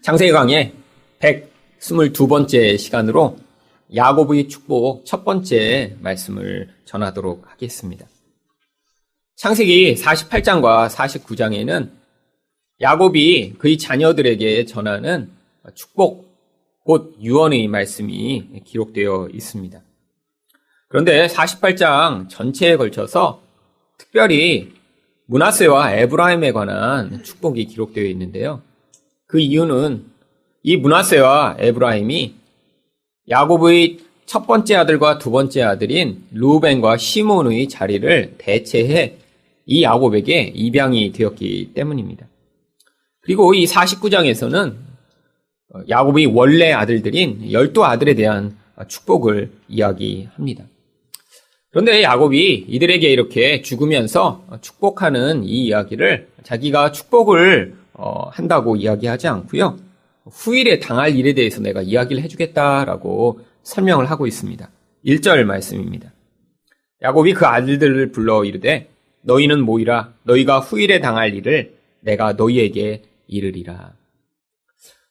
창세기 강의 122번째 시간으로 야곱의 축복 첫 번째 말씀을 전하도록 하겠습니다. 창세기 48장과 49장에는 야곱이 그의 자녀들에게 전하는 축복, 곧 유언의 말씀이 기록되어 있습니다. 그런데 48장 전체에 걸쳐서 특별히 므낫세와 에브라임에 관한 축복이 기록되어 있는데요. 그 이유는 이 므낫세와 에브라임이 야곱의 첫 번째 아들과 두 번째 아들인 르우벤과 시몬의 자리를 대체해 이 야곱에게 입양이 되었기 때문입니다. 그리고 이 49장에서는 야곱의 원래 아들들인 12아들에 대한 축복을 이야기합니다. 그런데 야곱이 이들에게 이렇게 죽으면서 축복하는 이 이야기를 자기가 축복을 한다고 이야기하지 않고요. 후일에 당할 일에 대해서 내가 이야기를 해주겠다라고 설명을 하고 있습니다. 1절 말씀입니다. 야곱이 그 아들들을 불러 이르되 너희는 모이라 너희가 후일에 당할 일을 내가 너희에게 이르리라.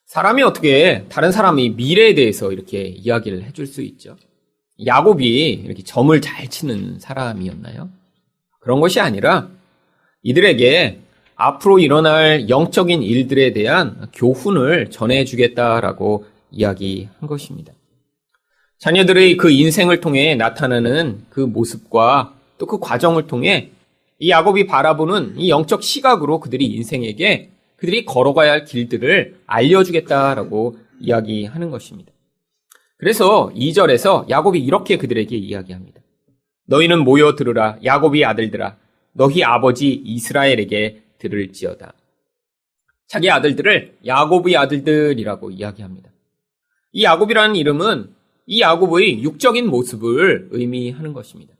사람이 어떻게 다른 사람이 미래에 대해서 이렇게 이야기를 해줄 수 있죠? 야곱이 이렇게 점을 잘 치는 사람이었나요? 그런 것이 아니라 이들에게 앞으로 일어날 영적인 일들에 대한 교훈을 전해주겠다라고 이야기한 것입니다. 자녀들의 그 인생을 통해 나타나는 그 모습과 또 그 과정을 통해 이 야곱이 바라보는 이 영적 시각으로 그들이 인생에게 그들이 걸어가야 할 길들을 알려주겠다라고 이야기하는 것입니다. 그래서 2절에서 야곱이 이렇게 그들에게 이야기합니다. 너희는 모여 들으라 야곱의 아들들아 너희 아버지 이스라엘에게 들을지어다. 자기 아들들을 야곱의 아들들이라고 이야기합니다. 이 야곱이라는 이름은 이 야곱의 육적인 모습을 의미하는 것입니다.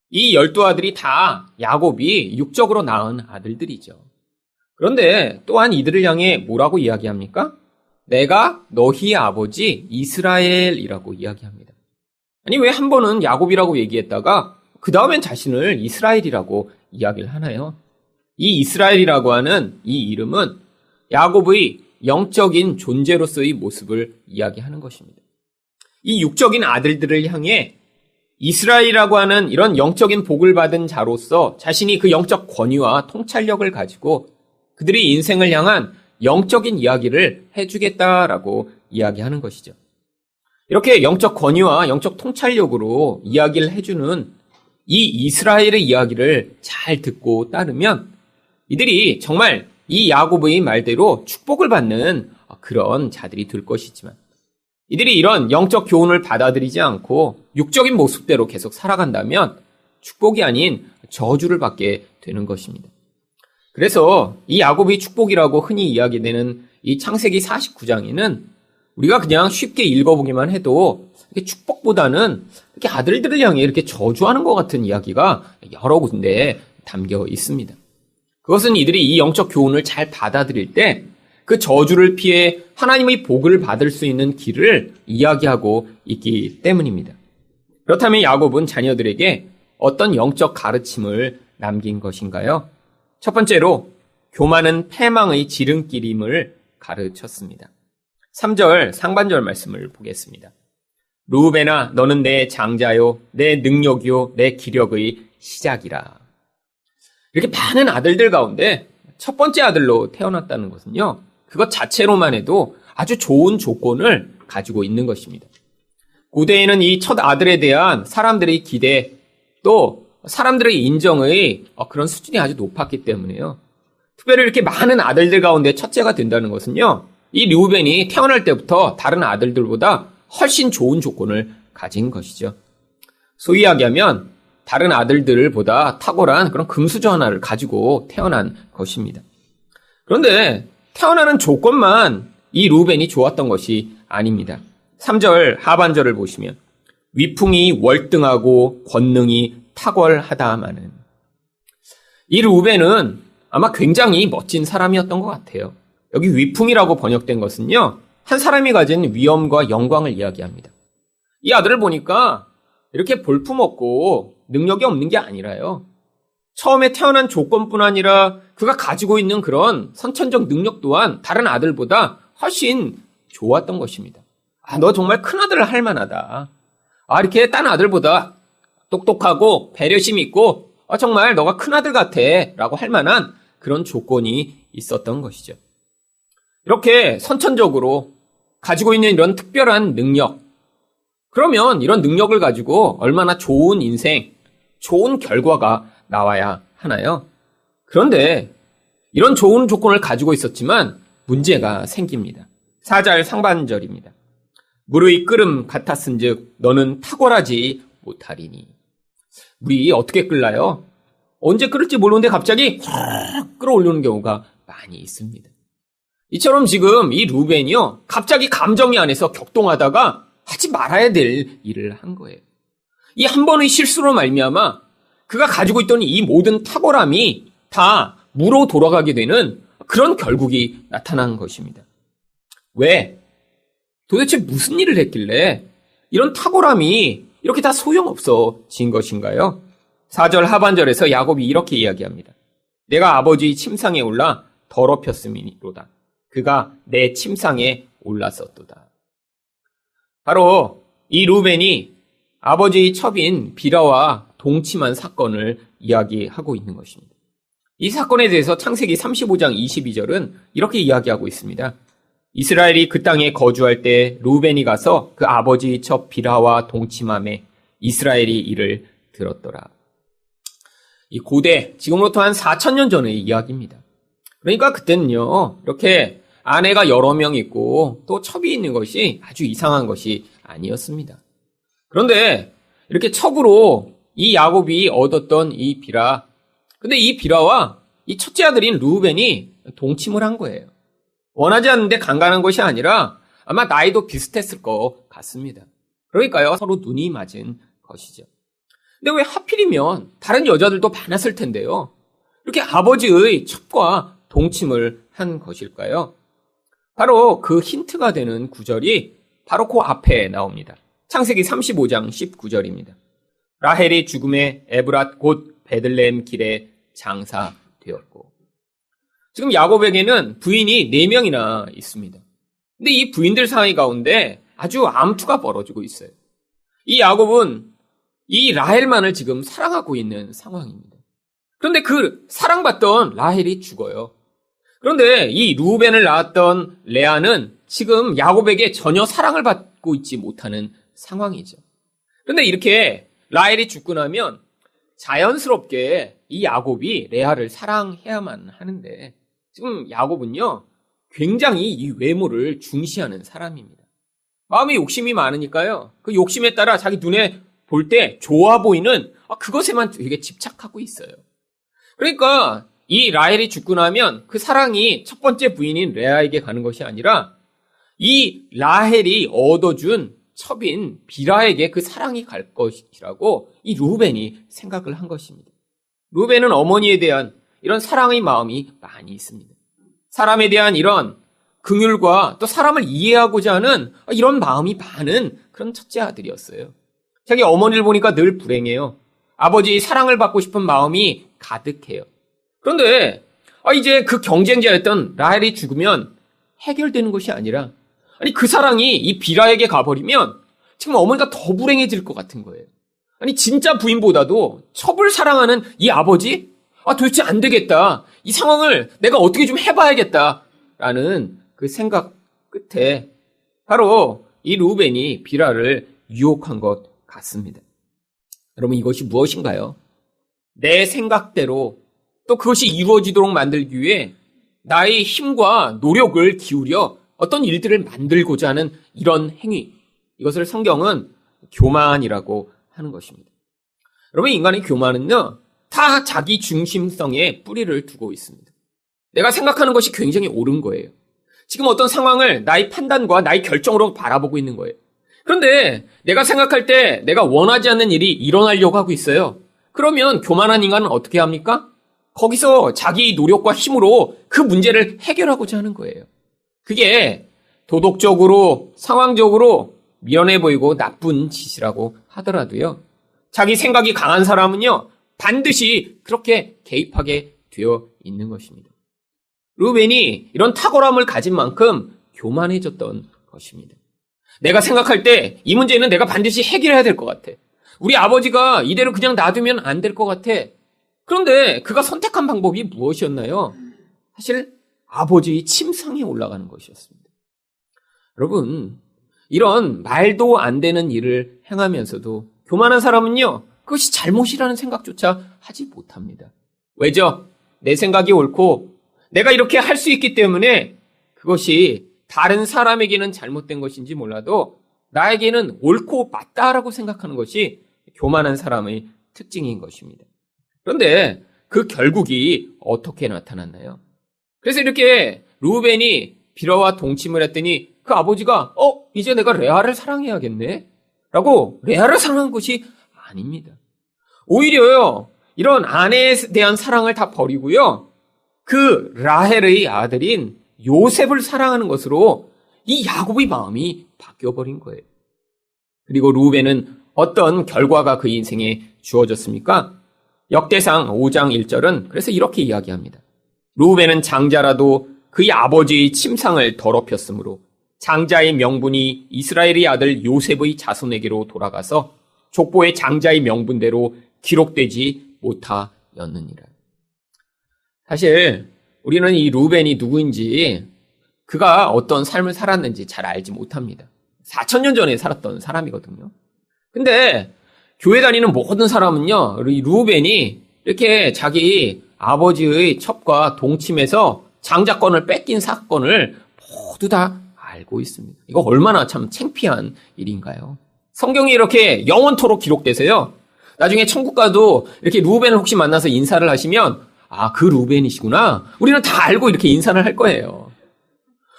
이 12아들이 다 야곱이 육적으로 낳은 아들들이죠. 그런데 또한 이들을 향해 뭐라고 이야기합니까? 내가 너희 아버지 이스라엘이라고 이야기합니다. 아니 왜 한 번은 야곱이라고 얘기했다가 그 다음엔 자신을 이스라엘이라고 이야기를 하나요? 이 이스라엘이라고 하는 이 이름은 야곱의 영적인 존재로서의 모습을 이야기하는 것입니다. 이 육적인 아들들을 향해 이스라엘이라고 하는 이런 영적인 복을 받은 자로서 자신이 그 영적 권위와 통찰력을 가지고 그들의 인생을 향한 영적인 이야기를 해주겠다라고 이야기하는 것이죠. 이렇게 영적 권위와 영적 통찰력으로 이야기를 해주는 이 이스라엘의 이야기를 잘 듣고 따르면 이들이 정말 이 야곱의 말대로 축복을 받는 그런 자들이 될 것이지만 이들이 이런 영적 교훈을 받아들이지 않고 육적인 모습대로 계속 살아간다면 축복이 아닌 저주를 받게 되는 것입니다. 그래서 이 야곱의 축복이라고 흔히 이야기되는 이 창세기 49장에는 우리가 그냥 쉽게 읽어보기만 해도 이렇게 축복보다는 이렇게 아들들을 향해 이렇게 저주하는 것 같은 이야기가 여러 군데에 담겨 있습니다. 그것은 이들이 이 영적 교훈을 잘 받아들일 때 그 저주를 피해 하나님의 복을 받을 수 있는 길을 이야기하고 있기 때문입니다. 그렇다면 야곱은 자녀들에게 어떤 영적 가르침을 남긴 것인가요? 첫 번째로 교만은 패망의 지름길임을 가르쳤습니다. 3절 상반절 말씀을 보겠습니다. 르우벤아 너는 내 장자요 내 능력이요 내 기력의 시작이라. 이렇게 많은 아들들 가운데 첫 번째 아들로 태어났다는 것은요. 그것 자체로만 해도 아주 좋은 조건을 가지고 있는 것입니다. 고대에는 이 첫 아들에 대한 사람들의 기대 또 사람들의 인정의 그런 수준이 아주 높았기 때문에요. 특별히 이렇게 많은 아들들 가운데 첫째가 된다는 것은요. 이 르우벤이 태어날 때부터 다른 아들들보다 훨씬 좋은 조건을 가진 것이죠. 소위 이야기하면 다른 아들들보다 탁월한 그런 금수저하나를 가지고 태어난 것입니다. 그런데 태어나는 조건만 이 르우벤이 좋았던 것이 아닙니다. 3절 하반절을 보시면 위풍이 월등하고 권능이 탁월하다마는 이 르우벤은 아마 굉장히 멋진 사람이었던 것 같아요. 여기 위풍이라고 번역된 것은요. 한 사람이 가진 위엄과 영광을 이야기합니다. 이 아들을 보니까 이렇게 볼품없고 능력이 없는 게 아니라요. 처음에 태어난 조건뿐 아니라 그가 가지고 있는 그런 선천적 능력 또한 다른 아들보다 훨씬 좋았던 것입니다. 너 정말 큰아들을 할 만하다. 이렇게 딴 아들보다 똑똑하고 배려심 있고 정말 너가 큰아들 같아 라고 할 만한 그런 조건이 있었던 것이죠. 이렇게 선천적으로 가지고 있는 이런 특별한 능력, 그러면 이런 능력을 가지고 얼마나 좋은 인생, 좋은 결과가 나와야 하나요? 그런데 이런 좋은 조건을 가지고 있었지만 문제가 생깁니다. 4절 상반절입니다. 물의 끓음 같았은즉 너는 탁월하지 못하리니. 물이 어떻게 끓나요? 언제 끓을지 모르는데 갑자기 확 끌어올리는 경우가 많이 있습니다. 이처럼 지금 이 루벤이요, 갑자기 감정이 안에서 격동하다가 하지 말아야 될 일을 한 거예요. 이 한 번의 실수로 말미암아 그가 가지고 있던 이 모든 탁월함이 다 무로 돌아가게 되는 그런 결국이 나타난 것입니다. 왜? 도대체 무슨 일을 했길래 이런 탁월함이 이렇게 다 소용없어진 것인가요? 4절 하반절에서 야곱이 이렇게 이야기합니다. 내가 아버지의 침상에 올라 더럽혔음이로다. 그가 내 침상에 올랐었도다. 바로 이 루벤이 아버지의 첩인 비라와 동침한 사건을 이야기하고 있는 것입니다. 이 사건에 대해서 창세기 35장 22절은 이렇게 이야기하고 있습니다. 이스라엘이 그 땅에 거주할 때 루벤이 가서 그 아버지의 첩 비라와 동침함에 이스라엘이 이를 들었더라. 이 고대, 지금으로부터 한 4,000년 전의 이야기입니다. 그러니까 그때는요, 이렇게 아내가 여러 명 있고 또 첩이 있는 것이 아주 이상한 것이 아니었습니다. 그런데 이렇게 첩으로 이 야곱이 얻었던 이 비라, 근데 이 비라와 이 첫째 아들인 루벤이 동침을 한 거예요. 원하지 않는데 강간한 것이 아니라 아마 나이도 비슷했을 것 같습니다. 그러니까요, 서로 눈이 맞은 것이죠. 근데 왜 하필이면 다른 여자들도 많았을 텐데요, 이렇게 아버지의 첩과 동침을 한 것일까요? 바로 그 힌트가 되는 구절이 바로 그 앞에 나옵니다. 창세기 35장 19절입니다. 라헬이 죽음에 에브랏 곧 베들레헴 길에 장사되었고. 지금 야곱에게는 부인이 4명이나 있습니다. 근데 이 부인들 사이 가운데 아주 암투가 벌어지고 있어요. 이 야곱은 이 라헬만을 지금 사랑하고 있는 상황입니다. 그런데 그 사랑받던 라헬이 죽어요. 그런데 이 루벤을 낳았던 레아는 지금 야곱에게 전혀 사랑을 받고 있지 못하는 상황이죠. 그런데 이렇게 라헬이 죽고 나면 자연스럽게 이 야곱이 레아를 사랑해야만 하는데 지금 야곱은요, 굉장히 이 외모를 중시하는 사람입니다. 마음에 욕심이 많으니까요, 그 욕심에 따라 자기 눈에 볼 때 좋아 보이는 그것에만 되게 집착하고 있어요. 그러니까 이 라헬이 죽고 나면 그 사랑이 첫 번째 부인인 레아에게 가는 것이 아니라 이 라헬이 얻어준 첩인 비라에게 그 사랑이 갈 것이라고 이 루벤이 생각을 한 것입니다. 루벤은 어머니에 대한 이런 사랑의 마음이 많이 있습니다. 사람에 대한 이런 긍휼과 또 사람을 이해하고자 하는 이런 마음이 많은 그런 첫째 아들이었어요. 자기 어머니를 보니까 늘 불행해요. 아버지의 사랑을 받고 싶은 마음이 가득해요. 그런데 이제 그 경쟁자였던 라헬이 죽으면 해결되는 것이 아니라 그 사랑이 이 비라에게 가버리면 지금 어머니가 더 불행해질 것 같은 거예요. 진짜 부인보다도 첩을 사랑하는 이 아버지? 도대체 안 되겠다. 이 상황을 내가 어떻게 좀 해봐야겠다라는 그 생각 끝에 바로 이 루벤이 비라를 유혹한 것 같습니다. 여러분, 이것이 무엇인가요? 내 생각대로 또 그것이 이루어지도록 만들기 위해 나의 힘과 노력을 기울여 어떤 일들을 만들고자 하는 이런 행위, 이것을 성경은 교만이라고 하는 것입니다. 여러분, 인간의 교만은요, 다 자기 중심성에 뿌리를 두고 있습니다. 내가 생각하는 것이 굉장히 옳은 거예요. 지금 어떤 상황을 나의 판단과 나의 결정으로 바라보고 있는 거예요. 그런데 내가 생각할 때 내가 원하지 않는 일이 일어나려고 하고 있어요. 그러면 교만한 인간은 어떻게 합니까? 거기서 자기 노력과 힘으로 그 문제를 해결하고자 하는 거예요. 그게 도덕적으로, 상황적으로 미련해 보이고 나쁜 짓이라고 하더라도요, 자기 생각이 강한 사람은요, 반드시 그렇게 개입하게 되어 있는 것입니다. 루벤이 이런 탁월함을 가진 만큼 교만해졌던 것입니다. 내가 생각할 때 이 문제는 내가 반드시 해결해야 될 것 같아. 우리 아버지가 이대로 그냥 놔두면 안 될 것 같아. 그런데 그가 선택한 방법이 무엇이었나요? 사실 아버지의 침상에 올라가는 것이었습니다. 여러분, 이런 말도 안 되는 일을 행하면서도 교만한 사람은요, 그것이 잘못이라는 생각조차 하지 못합니다. 왜죠? 내 생각이 옳고 내가 이렇게 할 수 있기 때문에 그것이 다른 사람에게는 잘못된 것인지 몰라도 나에게는 옳고 맞다라고 생각하는 것이 교만한 사람의 특징인 것입니다. 그런데 그 결국이 어떻게 나타났나요? 그래서 이렇게 루벤이 빌어와 동침을 했더니 그 아버지가 이제 내가 레아를 사랑해야겠네 라고 레아를 사랑한 것이 아닙니다. 오히려요, 이런 아내에 대한 사랑을 다 버리고요, 그 라헬의 아들인 요셉을 사랑하는 것으로 이 야곱의 마음이 바뀌어버린 거예요. 그리고 루벤은 어떤 결과가 그 인생에 주어졌습니까? 역대상 5장 1절은 그래서 이렇게 이야기합니다. 루벤은 장자라도 그의 아버지의 침상을 더럽혔으므로 장자의 명분이 이스라엘의 아들 요셉의 자손에게로 돌아가서 족보의 장자의 명분대로 기록되지 못하였느니라. 사실 우리는 이 루벤이 누구인지, 그가 어떤 삶을 살았는지 잘 알지 못합니다. 4,000년 전에 살았던 사람이거든요. 근데 교회 다니는 모든 사람은요, 이 루벤이 이렇게 자기 아버지의 첩과 동침해서 장자권을 뺏긴 사건을 모두 다 알고 있습니다. 이거 얼마나 참 창피한 일인가요? 성경이 이렇게 영원토록 기록돼서요, 나중에 천국 가도 이렇게 루벤을 혹시 만나서 인사를 하시면 그 루벤이시구나, 우리는 다 알고 이렇게 인사를 할 거예요.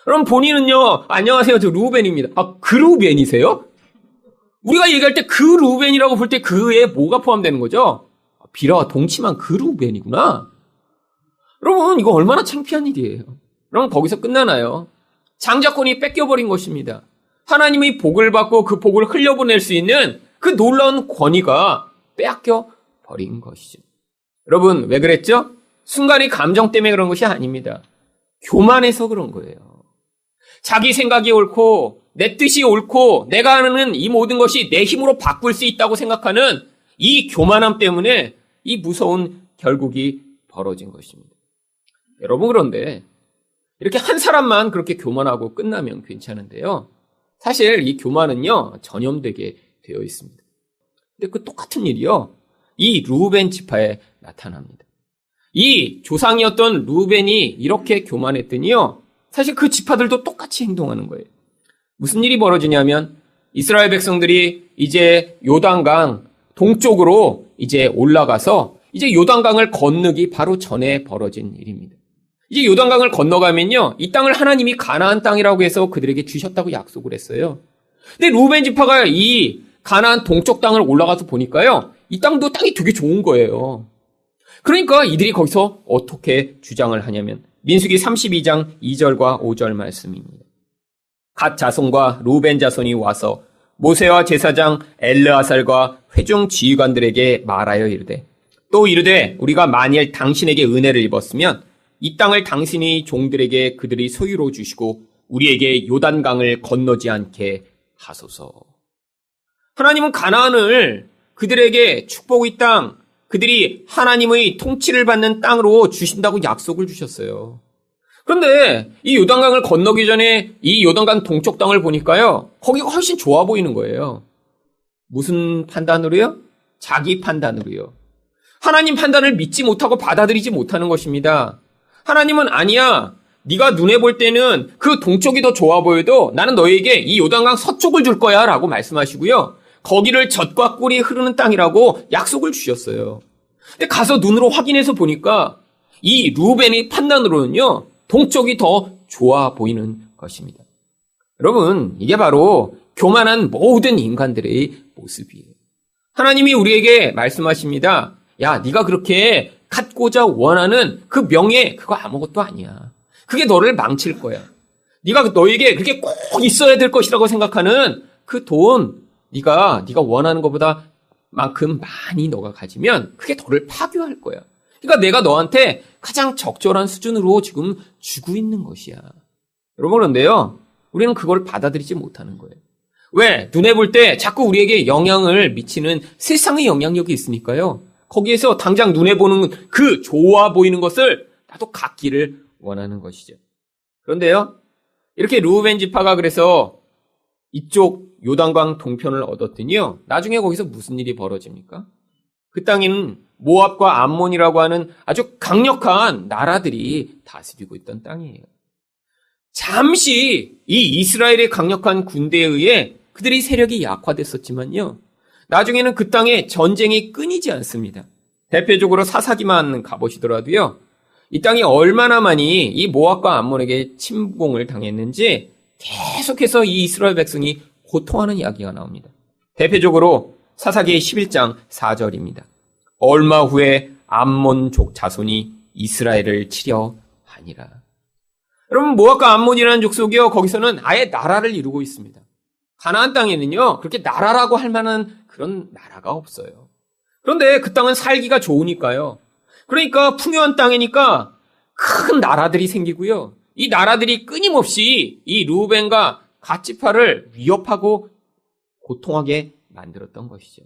그럼 본인은요, 안녕하세요, 저 루벤입니다. 그 루벤이세요? 우리가 얘기할 때 그 루벤이라고 볼 때 그에 뭐가 포함되는 거죠? 빌어와 동침한 그 루벤이구나. 여러분, 이거 얼마나 창피한 일이에요. 그럼 거기서 끝나나요? 장자권이 뺏겨버린 것입니다. 하나님의 복을 받고 그 복을 흘려보낼 수 있는 그 놀라운 권위가 빼앗겨 버린 것이죠. 여러분, 왜 그랬죠? 순간의 감정 때문에 그런 것이 아닙니다. 교만해서 그런 거예요. 자기 생각이 옳고 내 뜻이 옳고 내가 하는 이 모든 것이 내 힘으로 바꿀 수 있다고 생각하는 이 교만함 때문에 이 무서운 결국이 벌어진 것입니다. 여러분, 그런데 이렇게 한 사람만 그렇게 교만하고 끝나면 괜찮은데요, 사실 이 교만은요, 전염되게 되어 있습니다. 근데 그 똑같은 일이요, 이 루벤 지파에 나타납니다. 이 조상이었던 루벤이 이렇게 교만했더니요, 사실 그 지파들도 똑같이 행동하는 거예요. 무슨 일이 벌어지냐면 이스라엘 백성들이 이제 요단강 동쪽으로 이제 올라가서 이제 요단강을 건너기 바로 전에 벌어진 일입니다. 이제 요단강을 건너가면요, 이 땅을 하나님이 가나안 땅이라고 해서 그들에게 주셨다고 약속을 했어요. 근데 루벤 지파가 이 가나안 동쪽 땅을 올라가서 보니까요, 이 땅도 땅이 되게 좋은 거예요. 그러니까 이들이 거기서 어떻게 주장을 하냐면 민수기 32장 2절과 5절 말씀입니다. 갓 자손과 루벤 자손이 와서 모세와 제사장 엘르아살과 회중 지휘관들에게 말하여 이르되, 또 이르되 우리가 만일 당신에게 은혜를 입었으면 이 땅을 당신이 종들에게 그들이 소유로 주시고 우리에게 요단강을 건너지 않게 하소서. 하나님은 가나안을 그들에게 축복의 땅, 그들이 하나님의 통치를 받는 땅으로 주신다고 약속을 주셨어요. 그런데 이 요단강을 건너기 전에 이 요단강 동쪽 땅을 보니까요, 거기가 훨씬 좋아 보이는 거예요. 무슨 판단으로요? 자기 판단으로요. 하나님 판단을 믿지 못하고 받아들이지 못하는 것입니다. 하나님은 아니야, 네가 눈에 볼 때는 그 동쪽이 더 좋아 보여도 나는 너에게 이 요단강 서쪽을 줄 거야 라고 말씀하시고요, 거기를 젖과 꿀이 흐르는 땅이라고 약속을 주셨어요. 근데 가서 눈으로 확인해서 보니까 이 루벤의 판단으로는요, 동쪽이 더 좋아 보이는 것입니다. 여러분, 이게 바로 교만한 모든 인간들의 모습이에요. 하나님이 우리에게 말씀하십니다. 야, 네가 그렇게 갖고자 원하는 그 명예, 그거 아무것도 아니야. 그게 너를 망칠 거야. 네가 너에게 그렇게 꼭 있어야 될 것이라고 생각하는 그 돈, 네가 원하는 것보다 만큼 많이 너가 가지면 그게 너를 파괴할 거야. 그러니까 내가 너한테 가장 적절한 수준으로 지금 주고 있는 것이야. 여러분, 그런데요, 우리는 그걸 받아들이지 못하는 거예요. 왜? 눈에 볼 때 자꾸 우리에게 영향을 미치는 세상의 영향력이 있으니까요. 거기에서 당장 눈에 보는 그 좋아 보이는 것을 나도 갖기를 원하는 것이죠. 그런데요, 이렇게 르우벤 지파가 그래서 이쪽 요단강 동편을 얻었더니요, 나중에 거기서 무슨 일이 벌어집니까? 그 땅에는 모압과 암몬이라고 하는 아주 강력한 나라들이 다스리고 있던 땅이에요. 잠시 이 이스라엘의 강력한 군대에 의해 그들의 세력이 약화됐었지만요, 나중에는 그 땅에 전쟁이 끊이지 않습니다. 대표적으로 사사기만 가보시더라도요, 이 땅이 얼마나 많이 이 모압과 암몬에게 침공을 당했는지 계속해서 이 이스라엘 백성이 고통하는 이야기가 나옵니다. 대표적으로 사사기 11장 4절입니다. 얼마 후에 암몬족 자손이 이스라엘을 치려 하니라. 여러분, 모압과 암몬이라는 족속이요, 거기서는 아예 나라를 이루고 있습니다. 가나안 땅에는요, 그렇게 나라라고 할 만한 그런 나라가 없어요. 그런데 그 땅은 살기가 좋으니까요. 그러니까 풍요한 땅이니까 큰 나라들이 생기고요. 이 나라들이 끊임없이 이 르우벤과 갓지파를 위협하고 고통하게 만들었던 것이죠.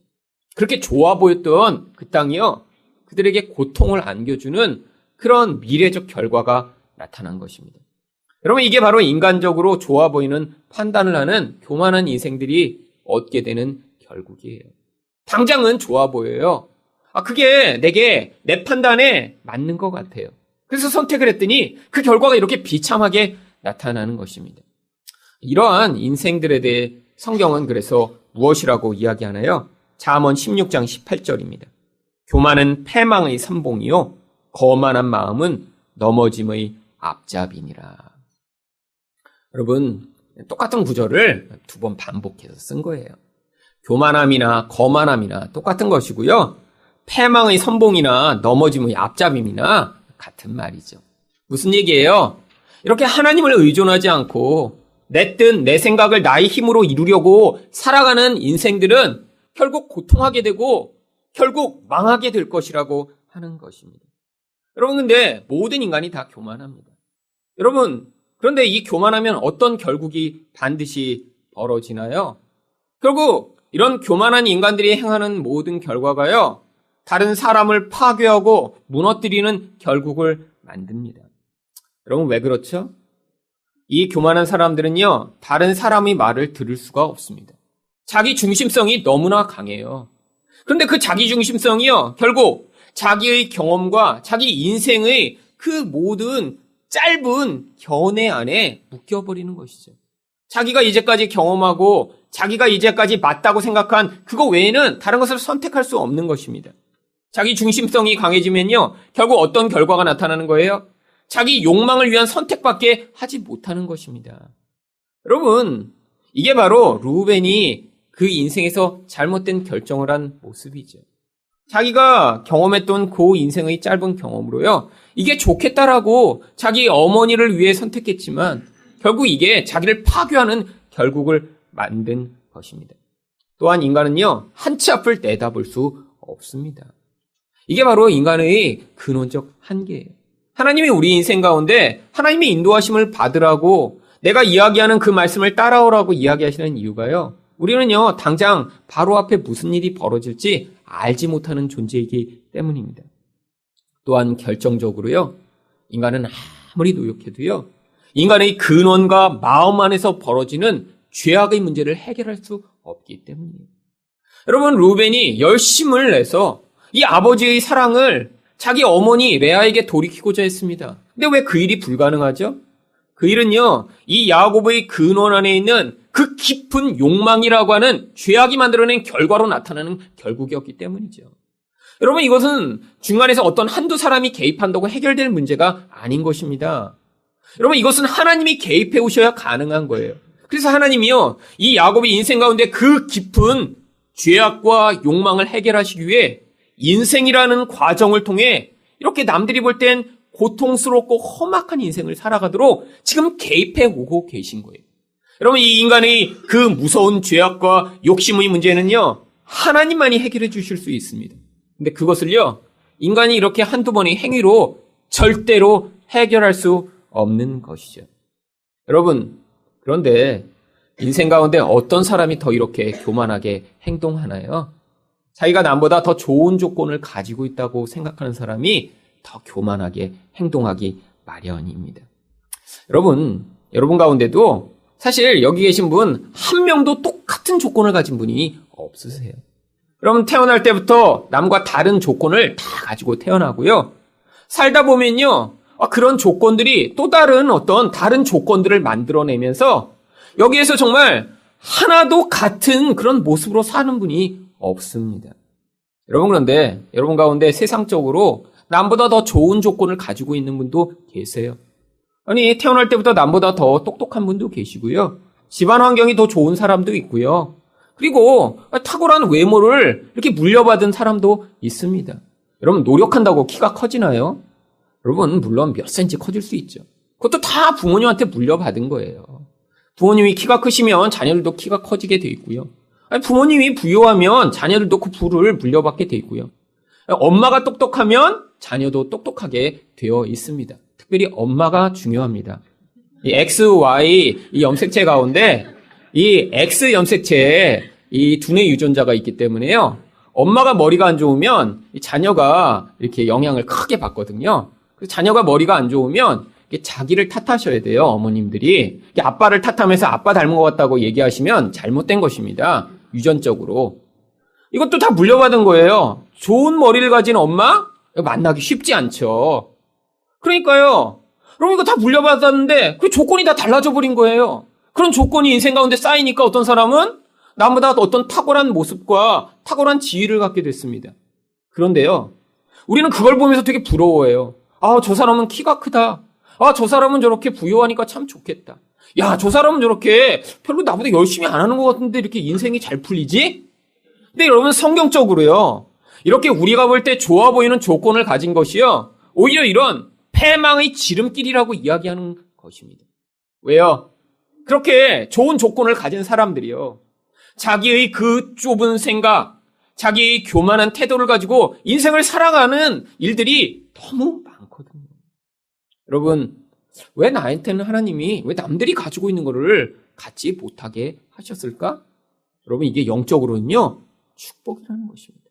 그렇게 좋아 보였던 그 땅이요, 그들에게 고통을 안겨주는 그런 미래적 결과가 나타난 것입니다. 여러분, 이게 바로 인간적으로 좋아 보이는 판단을 하는 교만한 인생들이 얻게 되는 결국이에요. 당장은 좋아 보여요. 그게 내게 내 판단에 맞는 것 같아요. 그래서 선택을 했더니 그 결과가 이렇게 비참하게 나타나는 것입니다. 이러한 인생들에 대해 성경은 그래서 무엇이라고 이야기하나요? 잠언 16장 18절입니다. 교만은 패망의 선봉이요, 거만한 마음은 넘어짐의 앞잡이니라. 여러분, 똑같은 구절을 두 번 반복해서 쓴 거예요. 교만함이나 거만함이나 똑같은 것이고요, 패망의 선봉이나 넘어짐의 앞잡임이나 같은 말이죠. 무슨 얘기예요? 이렇게 하나님을 의존하지 않고 내 뜻, 내 생각을 나의 힘으로 이루려고 살아가는 인생들은 결국 고통하게 되고 결국 망하게 될 것이라고 하는 것입니다. 여러분, 근데 모든 인간이 다 교만합니다. 여러분, 그런데 이 교만하면 어떤 결국이 반드시 벌어지나요? 결국 이런 교만한 인간들이 행하는 모든 결과가요, 다른 사람을 파괴하고 무너뜨리는 결국을 만듭니다. 여러분, 왜 그렇죠? 이 교만한 사람들은요, 다른 사람의 말을 들을 수가 없습니다. 자기 중심성이 너무나 강해요. 그런데 그 자기 중심성이요, 결국 자기의 경험과 자기 인생의 그 모든 짧은 견해 안에 묶여버리는 것이죠. 자기가 이제까지 경험하고 자기가 이제까지 맞다고 생각한 그거 외에는 다른 것을 선택할 수 없는 것입니다. 자기 중심성이 강해지면요, 결국 어떤 결과가 나타나는 거예요? 자기 욕망을 위한 선택밖에 하지 못하는 것입니다. 여러분, 이게 바로 르우벤이 그 인생에서 잘못된 결정을 한 모습이죠. 자기가 경험했던 그 인생의 짧은 경험으로요, 이게 좋겠다라고 자기 어머니를 위해 선택했지만 결국 이게 자기를 파괴하는 결국을 만든 것입니다. 또한 인간은요, 한치 앞을 내다볼 수 없습니다. 이게 바로 인간의 근원적 한계예요. 하나님이 우리 인생 가운데 하나님의 인도하심을 받으라고 내가 이야기하는 그 말씀을 따라오라고 이야기하시는 이유가요, 우리는요, 당장 바로 앞에 무슨 일이 벌어질지 알지 못하는 존재이기 때문입니다. 또한 결정적으로요, 인간은 아무리 노력해도요, 인간의 근원과 마음 안에서 벌어지는 죄악의 문제를 해결할 수 없기 때문이에요. 여러분, 르우벤이 열심을 내서 이 아버지의 사랑을 자기 어머니 레아에게 돌이키고자 했습니다. 근데 왜 그 일이 불가능하죠? 그 일은요, 이 야고보의 근원 안에 있는 그 깊은 욕망이라고 하는 죄악이 만들어낸 결과로 나타나는 결국이었기 때문이죠. 여러분, 이것은 중간에서 어떤 한두 사람이 개입한다고 해결될 문제가 아닌 것입니다. 여러분, 이것은 하나님이 개입해 오셔야 가능한 거예요. 그래서 하나님이요, 이 야곱의 인생 가운데 그 깊은 죄악과 욕망을 해결하시기 위해 인생이라는 과정을 통해 이렇게 남들이 볼 땐 고통스럽고 험악한 인생을 살아가도록 지금 개입해 오고 계신 거예요. 여러분, 이 인간의 그 무서운 죄악과 욕심의 문제는요, 하나님만이 해결해 주실 수 있습니다. 근데 그것을요, 인간이 이렇게 한두 번의 행위로 절대로 해결할 수 없는 것이죠. 여러분, 그런데 인생 가운데 어떤 사람이 더 이렇게 교만하게 행동하나요? 자기가 남보다 더 좋은 조건을 가지고 있다고 생각하는 사람이 더 교만하게 행동하기 마련입니다. 여러분 가운데도 사실 여기 계신 분 한 명도 똑같은 조건을 가진 분이 없으세요. 여러분 태어날 때부터 남과 다른 조건을 다 가지고 태어나고요. 살다 보면요. 그런 조건들이 또 다른 조건들을 만들어내면서 여기에서 정말 하나도 같은 그런 모습으로 사는 분이 없습니다. 그런데 여러분 가운데 세상적으로 남보다 더 좋은 조건을 가지고 있는 분도 계세요. 아니, 태어날 때부터 남보다 더 똑똑한 분도 계시고요. 집안 환경이 더 좋은 사람도 있고요. 그리고 탁월한 외모를 이렇게 물려받은 사람도 있습니다. 여러분, 노력한다고 키가 커지나요? 여러분, 물론 몇 센치 커질 수 있죠. 그것도 다 부모님한테 물려받은 거예요. 부모님이 키가 크시면 자녀들도 키가 커지게 돼 있고요. 부모님이 부유하면 자녀들도 그 부를 물려받게 돼 있고요. 엄마가 똑똑하면 자녀도 똑똑하게 되어 있습니다. 특별히 엄마가 중요합니다. 이 XY 이 염색체 가운데 이 X 염색체에 이 두뇌 유전자가 있기 때문에요. 엄마가 머리가 안 좋으면 이 자녀가 이렇게 영향을 크게 받거든요. 그래서 자녀가 머리가 안 좋으면 자기를 탓하셔야 돼요. 어머님들이. 아빠를 탓하면서 아빠 닮은 것 같다고 얘기하시면 잘못된 것입니다. 유전적으로. 이것도 다 물려받은 거예요. 좋은 머리를 가진 엄마? 만나기 쉽지 않죠. 그러니까요. 그럼 이거 다 물려받았는데 그 조건이 다 달라져 버린 거예요. 그런 조건이 인생 가운데 쌓이니까 어떤 사람은 나보다 어떤 탁월한 모습과 탁월한 지위를 갖게 됐습니다. 그런데요. 우리는 그걸 보면서 되게 부러워해요. 저 사람은 키가 크다. 저 사람은 저렇게 부유하니까 참 좋겠다. 야, 저 사람은 저렇게 별로 나보다 열심히 안 하는 것 같은데 이렇게 인생이 잘 풀리지? 근데 여러분 성경적으로요. 이렇게 우리가 볼 때 좋아 보이는 조건을 가진 것이요. 오히려 이런 패망의 지름길이라고 이야기하는 것입니다. 왜요? 그렇게 좋은 조건을 가진 사람들이요. 자기의 그 좁은 생각, 자기의 교만한 태도를 가지고 인생을 살아가는 일들이 너무 많거든요. 여러분, 왜 나한테는 하나님이 왜 남들이 가지고 있는 거를 갖지 못하게 하셨을까? 여러분, 이게 영적으로는요, 축복이라는 것입니다.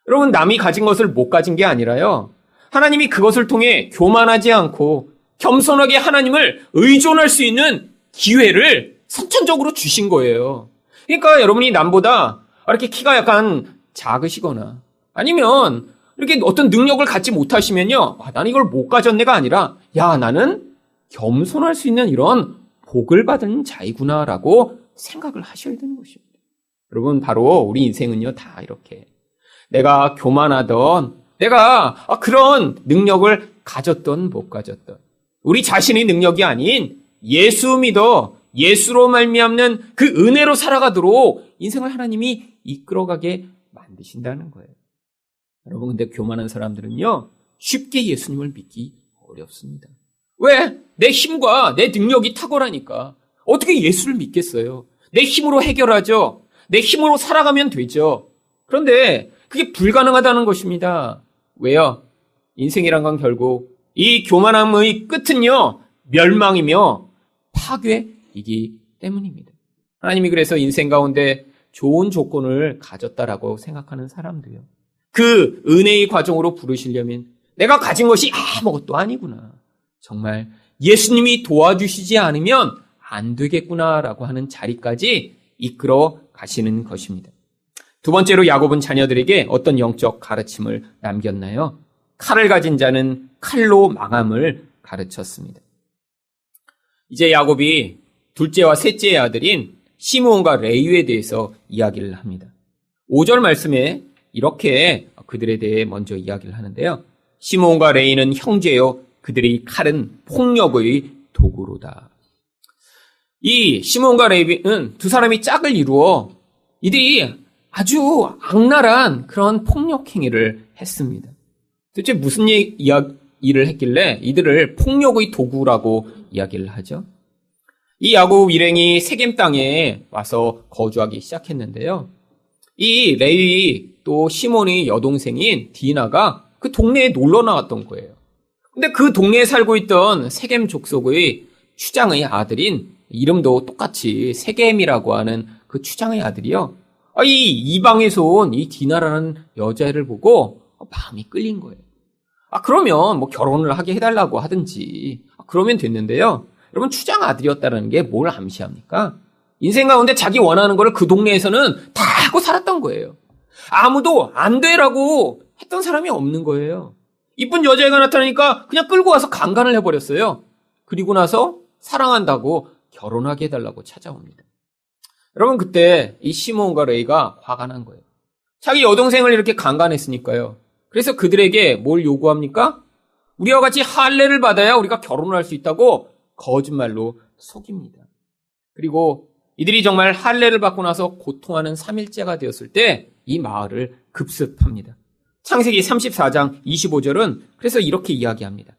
여러분, 남이 가진 것을 못 가진 게 아니라요, 하나님이 그것을 통해 교만하지 않고 겸손하게 하나님을 의존할 수 있는 기회를 선천적으로 주신 거예요. 그러니까 여러분이 남보다 이렇게 키가 약간 작으시거나 아니면 이렇게 어떤 능력을 갖지 못하시면요. 나는 이걸 못 가졌네가 아니라 나는 겸손할 수 있는 이런 복을 받은 자이구나라고 생각을 하셔야 되는 것입니다. 여러분, 바로 우리 인생은요. 다 이렇게 내가 교만하던 내가 그런 능력을 가졌던 못 가졌던 우리 자신의 능력이 아닌 예수 믿어 예수로 말미암는 그 은혜로 살아가도록 인생을 하나님이 이끌어가게 만드신다는 거예요. 여러분, 근데 교만한 사람들은요, 쉽게 예수님을 믿기 어렵습니다. 왜? 내 힘과 내 능력이 탁월하니까. 어떻게 예수를 믿겠어요? 내 힘으로 해결하죠. 내 힘으로 살아가면 되죠. 그런데 그게 불가능하다는 것입니다. 왜요? 인생이란 건 결국 이 교만함의 끝은요, 멸망이며 파괴이기 때문입니다. 하나님이 그래서 인생 가운데 좋은 조건을 가졌다라고 생각하는 사람도요. 그 은혜의 과정으로 부르시려면 내가 가진 것이 아무것도 아니구나. 정말 예수님이 도와주시지 않으면 안 되겠구나라고 하는 자리까지 이끌어 가시는 것입니다. 두 번째로 야곱은 자녀들에게 어떤 영적 가르침을 남겼나요? 칼을 가진 자는 칼로 망함을 가르쳤습니다. 이제 야곱이 둘째와 셋째의 아들인 시므온과 레위에 대해서 이야기를 합니다. 5절 말씀에 이렇게 그들에 대해 먼저 이야기를 하는데요. 시므온과 레위는 형제요 그들의 칼은 폭력의 도구로다. 이 시므온과 레위는 두 사람이 짝을 이루어 이들이 아주 악랄한 그런 폭력 행위를 했습니다. 도대체 무슨 일을 했길래 이들을 폭력의 도구라고 이야기를 하죠? 이 야곱 일행이 세겜 땅에 와서 거주하기 시작했는데요. 이 레위 또 시몬의 여동생인 디나가 그 동네에 놀러 나왔던 거예요. 근데 그 동네에 살고 있던 세겜 족속의 추장의 아들인 이름도 똑같이 세겜이라고 하는 그 추장의 아들이요. 이 이방에서 온 이 디나라는 여자애를 보고 마음이 끌린 거예요. 그러면 뭐 결혼을 하게 해달라고 하든지 그러면 됐는데요. 여러분 추장 아들이었다는 게 뭘 암시합니까? 인생 가운데 자기 원하는 거를 그 동네에서는 다 하고 살았던 거예요. 아무도 안 되라고 했던 사람이 없는 거예요. 이쁜 여자애가 나타나니까 그냥 끌고 와서 강간을 해버렸어요. 그리고 나서 사랑한다고 결혼하게 해달라고 찾아옵니다. 여러분 그때 이 시몬과 레이가 화가 난 거예요. 자기 여동생을 이렇게 강간했으니까요. 그래서 그들에게 뭘 요구합니까? 우리와 같이 할례를 받아야 우리가 결혼을 할 수 있다고 거짓말로 속입니다. 그리고 이들이 정말 할례를 받고 나서 고통하는 3일째가 되었을 때 이 마을을 급습합니다. 창세기 34장 25절은 그래서 이렇게 이야기합니다.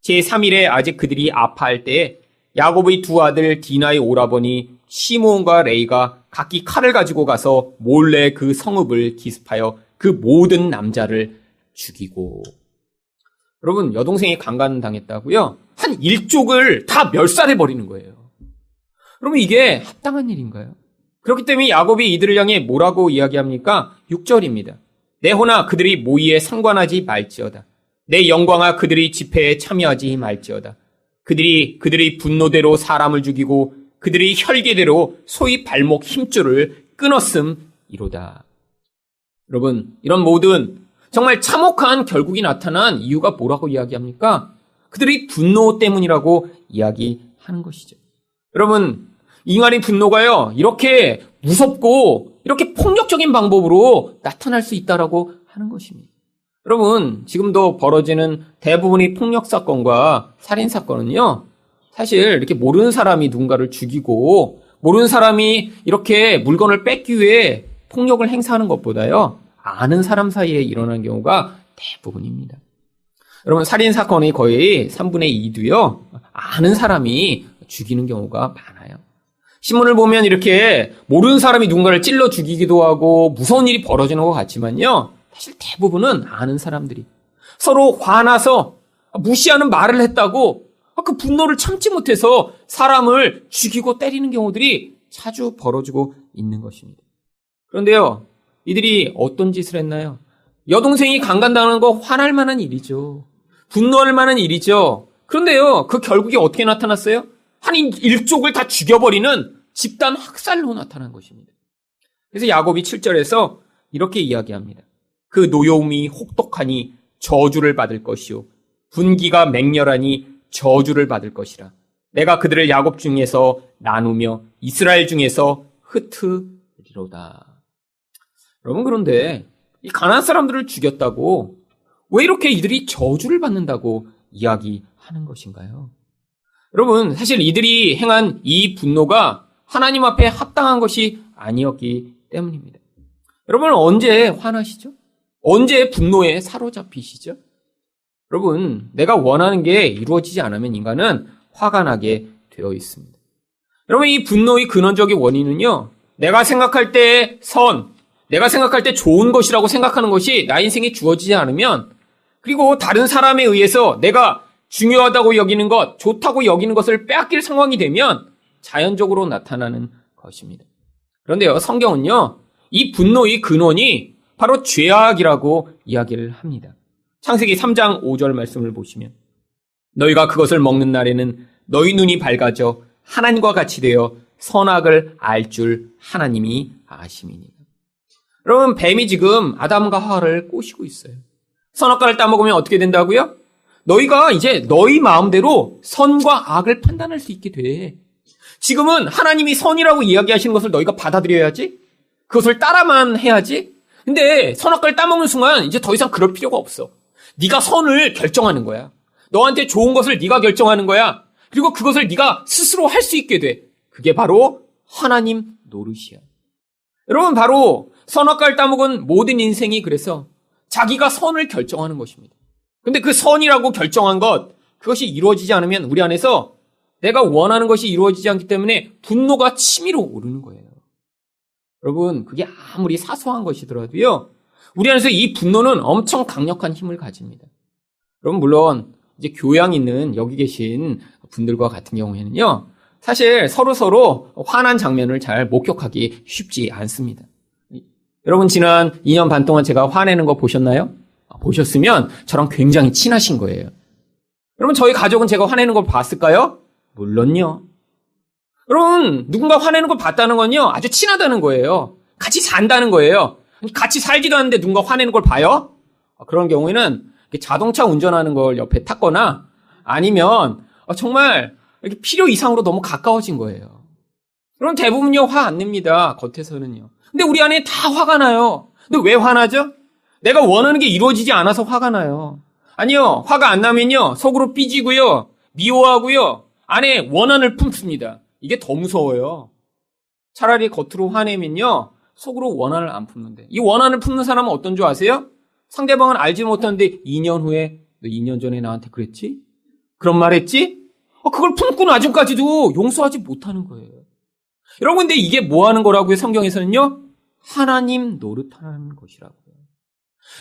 제3일에 아직 그들이 아파할 때에 야곱의 두 아들 디나의 오라버니 시몬과 레이가 각기 칼을 가지고 가서 몰래 그 성읍을 기습하여 그 모든 남자를 죽이고. 여러분 여동생이 강간당했다고요? 한 일족을 다 멸살해버리는 거예요. 여러분 이게 합당한 일인가요? 그렇기 때문에 야곱이 이들을 향해 뭐라고 이야기합니까? 6절입니다. 내 호나 그들이 모의에 상관하지 말지어다. 내 영광아 그들이 집회에 참여하지 말지어다. 그들의 분노대로 사람을 죽이고 그들의 혈기대로 소위 발목 힘줄을 끊었음이로다. 여러분 이런 모든 정말 참혹한 결국이 나타난 이유가 뭐라고 이야기합니까? 그들의 분노 때문이라고 이야기하는 것이죠. 여러분 인간의 분노가요 이렇게 무섭고 이렇게 폭력적인 방법으로 나타날 수 있다라고 하는 것입니다. 여러분 지금도 벌어지는 대부분의 폭력사건과 살인사건은요 사실 이렇게 모르는 사람이 누군가를 죽이고 모르는 사람이 이렇게 물건을 뺏기 위해 폭력을 행사하는 것보다요 아는 사람 사이에 일어나는 경우가 대부분입니다. 여러분 살인사건의 거의 3분의 2도요 아는 사람이 죽이는 경우가 많아요. 신문을 보면 이렇게 모르는 사람이 누군가를 찔러 죽이기도 하고 무서운 일이 벌어지는 것 같지만요 사실 대부분은 아는 사람들이 서로 화나서 무시하는 말을 했다고 그 분노를 참지 못해서 사람을 죽이고 때리는 경우들이 자주 벌어지고 있는 것입니다. 그런데요 이들이 어떤 짓을 했나요? 여동생이 강간당하는 거 화날 만한 일이죠. 분노할 만한 일이죠. 그런데요 그 결국이 어떻게 나타났어요? 한 일족을 다 죽여버리는 집단 학살로 나타난 것입니다. 그래서 야곱이 7절에서 이렇게 이야기합니다. 그 노여움이 혹독하니 저주를 받을 것이요 분기가 맹렬하니 저주를 받을 것이라. 내가 그들을 야곱 중에서 나누며 이스라엘 중에서 흩으리로다. 여러분 그런데 이 가나안 사람들을 죽였다고 왜 이렇게 이들이 저주를 받는다고 이야기하는 것인가요? 여러분 사실 이들이 행한 이 분노가 하나님 앞에 합당한 것이 아니었기 때문입니다. 여러분 언제 화나시죠? 언제 분노에 사로잡히시죠? 여러분 내가 원하는 게 이루어지지 않으면 인간은 화가 나게 되어 있습니다. 여러분 이 분노의 근원적인 원인은요 내가 생각할 때 내가 생각할 때 좋은 것이라고 생각하는 것이 나 인생에 주어지지 않으면 그리고 다른 사람에 의해서 내가 중요하다고 여기는 것, 좋다고 여기는 것을 빼앗길 상황이 되면 자연적으로 나타나는 것입니다. 그런데요, 성경은요, 이 분노의 근원이 바로 죄악이라고 이야기를 합니다. 창세기 3장 5절 말씀을 보시면 너희가 그것을 먹는 날에는 너희 눈이 밝아져 하나님과 같이 되어 선악을 알 줄 하나님이 아심이니라. 여러분 뱀이 지금 아담과 하와를 꼬시고 있어요. 선악과를 따먹으면 어떻게 된다고요? 너희가 이제 너희 마음대로 선과 악을 판단할 수 있게 돼. 지금은 하나님이 선이라고 이야기하시는 것을 너희가 받아들여야지. 그것을 따라만 해야지. 근데 선악과를 따먹는 순간 이제 더 이상 그럴 필요가 없어. 네가 선을 결정하는 거야. 너한테 좋은 것을 네가 결정하는 거야. 그리고 그것을 네가 스스로 할 수 있게 돼. 그게 바로 하나님 노릇이야. 여러분 바로 선악과를 따먹은 모든 인생이 그래서 자기가 선을 결정하는 것입니다. 근데 그 선이라고 결정한 것, 그것이 이루어지지 않으면 우리 안에서 내가 원하는 것이 이루어지지 않기 때문에 분노가 치밀어 오르는 거예요. 여러분 그게 아무리 사소한 것이더라도요. 우리 안에서 이 분노는 엄청 강력한 힘을 가집니다. 여러분 물론 이제 교양 있는 여기 계신 분들과 같은 경우에는요. 사실 서로 화난 장면을 잘 목격하기 쉽지 않습니다. 여러분 지난 2년 반 동안 제가 화내는 거 보셨나요? 보셨으면 저랑 굉장히 친하신 거예요. 여러분 저희 가족은 제가 화내는 걸 봤을까요? 물론요. 여러분 누군가 화내는 걸 봤다는 건요 아주 친하다는 거예요. 같이 산다는 거예요. 같이 살지도 않는데 누군가 화내는 걸 봐요? 그런 경우에는 자동차 운전하는 걸 옆에 탔거나 아니면 정말 이렇게 필요 이상으로 너무 가까워진 거예요. 그럼 대부분요 화 안 냅니다. 겉에서는요. 근데 우리 안에 다 화가 나요. 근데 왜 화나죠? 내가 원하는 게 이루어지지 않아서 화가 나요. 아니요. 화가 안 나면요. 속으로 삐지고요. 미워하고요. 안에 원한을 품습니다. 이게 더 무서워요. 차라리 겉으로 화내면요. 속으로 원한을 안 품는데. 이 원한을 품는 사람은 어떤 줄 아세요? 상대방은 알지 못하는데 2년 후에 너 2년 전에 나한테 그랬지? 그런 말 했지? 그걸 품고 나중까지도 용서하지 못하는 거예요. 여러분 근데 이게 뭐 하는 거라고요? 성경에서는요. 하나님 노릇하는 것이라고요.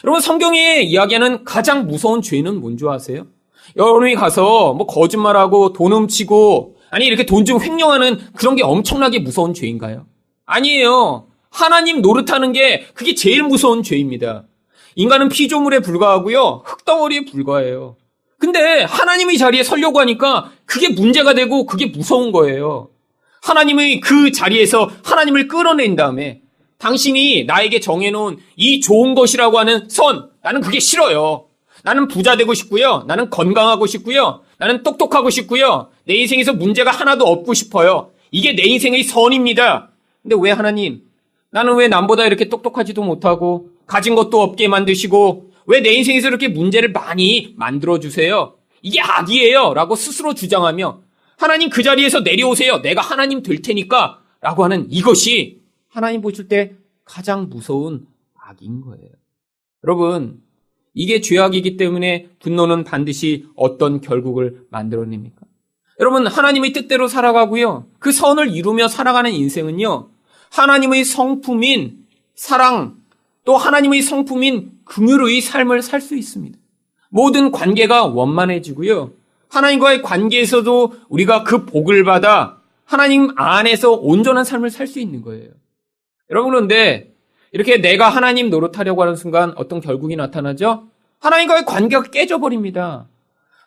여러분 성경에 이야기하는 가장 무서운 죄는 뭔지 아세요? 여러분이 가서 뭐 거짓말하고 돈 훔치고 아니 이렇게 돈 좀 횡령하는 그런 게 엄청나게 무서운 죄인가요? 아니에요. 하나님 노릇하는 게 그게 제일 무서운 죄입니다. 인간은 피조물에 불과하고요. 흙덩어리에 불과해요. 근데 하나님의 자리에 서려고 하니까 그게 문제가 되고 그게 무서운 거예요. 하나님의 그 자리에서 하나님을 끌어낸 다음에 당신이 나에게 정해놓은 이 좋은 것이라고 하는 선, 나는 그게 싫어요. 나는 부자 되고 싶고요. 나는 건강하고 싶고요. 나는 똑똑하고 싶고요. 내 인생에서 문제가 하나도 없고 싶어요. 이게 내 인생의 선입니다. 근데 왜 하나님, 나는 왜 남보다 이렇게 똑똑하지도 못하고 가진 것도 없게 만드시고 왜 내 인생에서 이렇게 문제를 많이 만들어주세요? 이게 악이에요. 라고 스스로 주장하며 하나님 그 자리에서 내려오세요. 내가 하나님 될 테니까 라고 하는 이것이 하나님 보실 때 가장 무서운 악인 거예요. 여러분, 이게 죄악이기 때문에 분노는 반드시 어떤 결국을 만들어냅니까? 여러분, 하나님의 뜻대로 살아가고요. 그 선을 이루며 살아가는 인생은요. 하나님의 성품인 사랑, 또 하나님의 성품인 긍휼의 삶을 살 수 있습니다. 모든 관계가 원만해지고요. 하나님과의 관계에서도 우리가 그 복을 받아 하나님 안에서 온전한 삶을 살 수 있는 거예요. 여러분 그런데 이렇게 내가 하나님 노릇하려고 하는 순간 어떤 결국이 나타나죠? 하나님과의 관계가 깨져버립니다.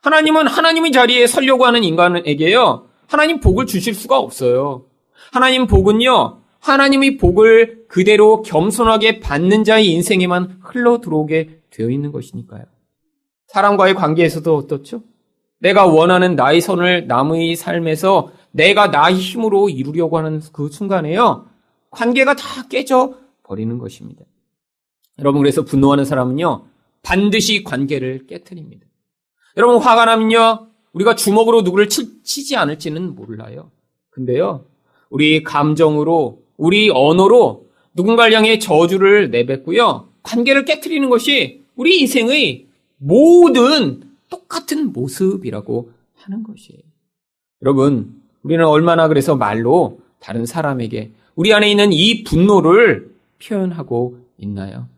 하나님은 하나님의 자리에 서려고 하는 인간에게요. 하나님 복을 주실 수가 없어요. 하나님 복은요. 하나님의 복을 그대로 겸손하게 받는 자의 인생에만 흘러 들어오게 되어 있는 것이니까요. 사람과의 관계에서도 어떻죠? 내가 원하는 나의 선을 남의 삶에서 내가 나의 힘으로 이루려고 하는 그 순간에요. 관계가 다 깨져 버리는 것입니다. 여러분 그래서 분노하는 사람은요. 반드시 관계를 깨트립니다. 여러분 화가 나면요. 우리가 주먹으로 누구를 치지 않을지는 몰라요. 근데요. 우리 감정으로 우리 언어로 누군가를 향해 저주를 내뱉고요. 관계를 깨트리는 것이 우리 인생의 모든 똑같은 모습이라고 하는 것이에요. 여러분 우리는 얼마나 그래서 말로 다른 사람에게 우리 안에 있는 이 분노를 표현하고 있나요?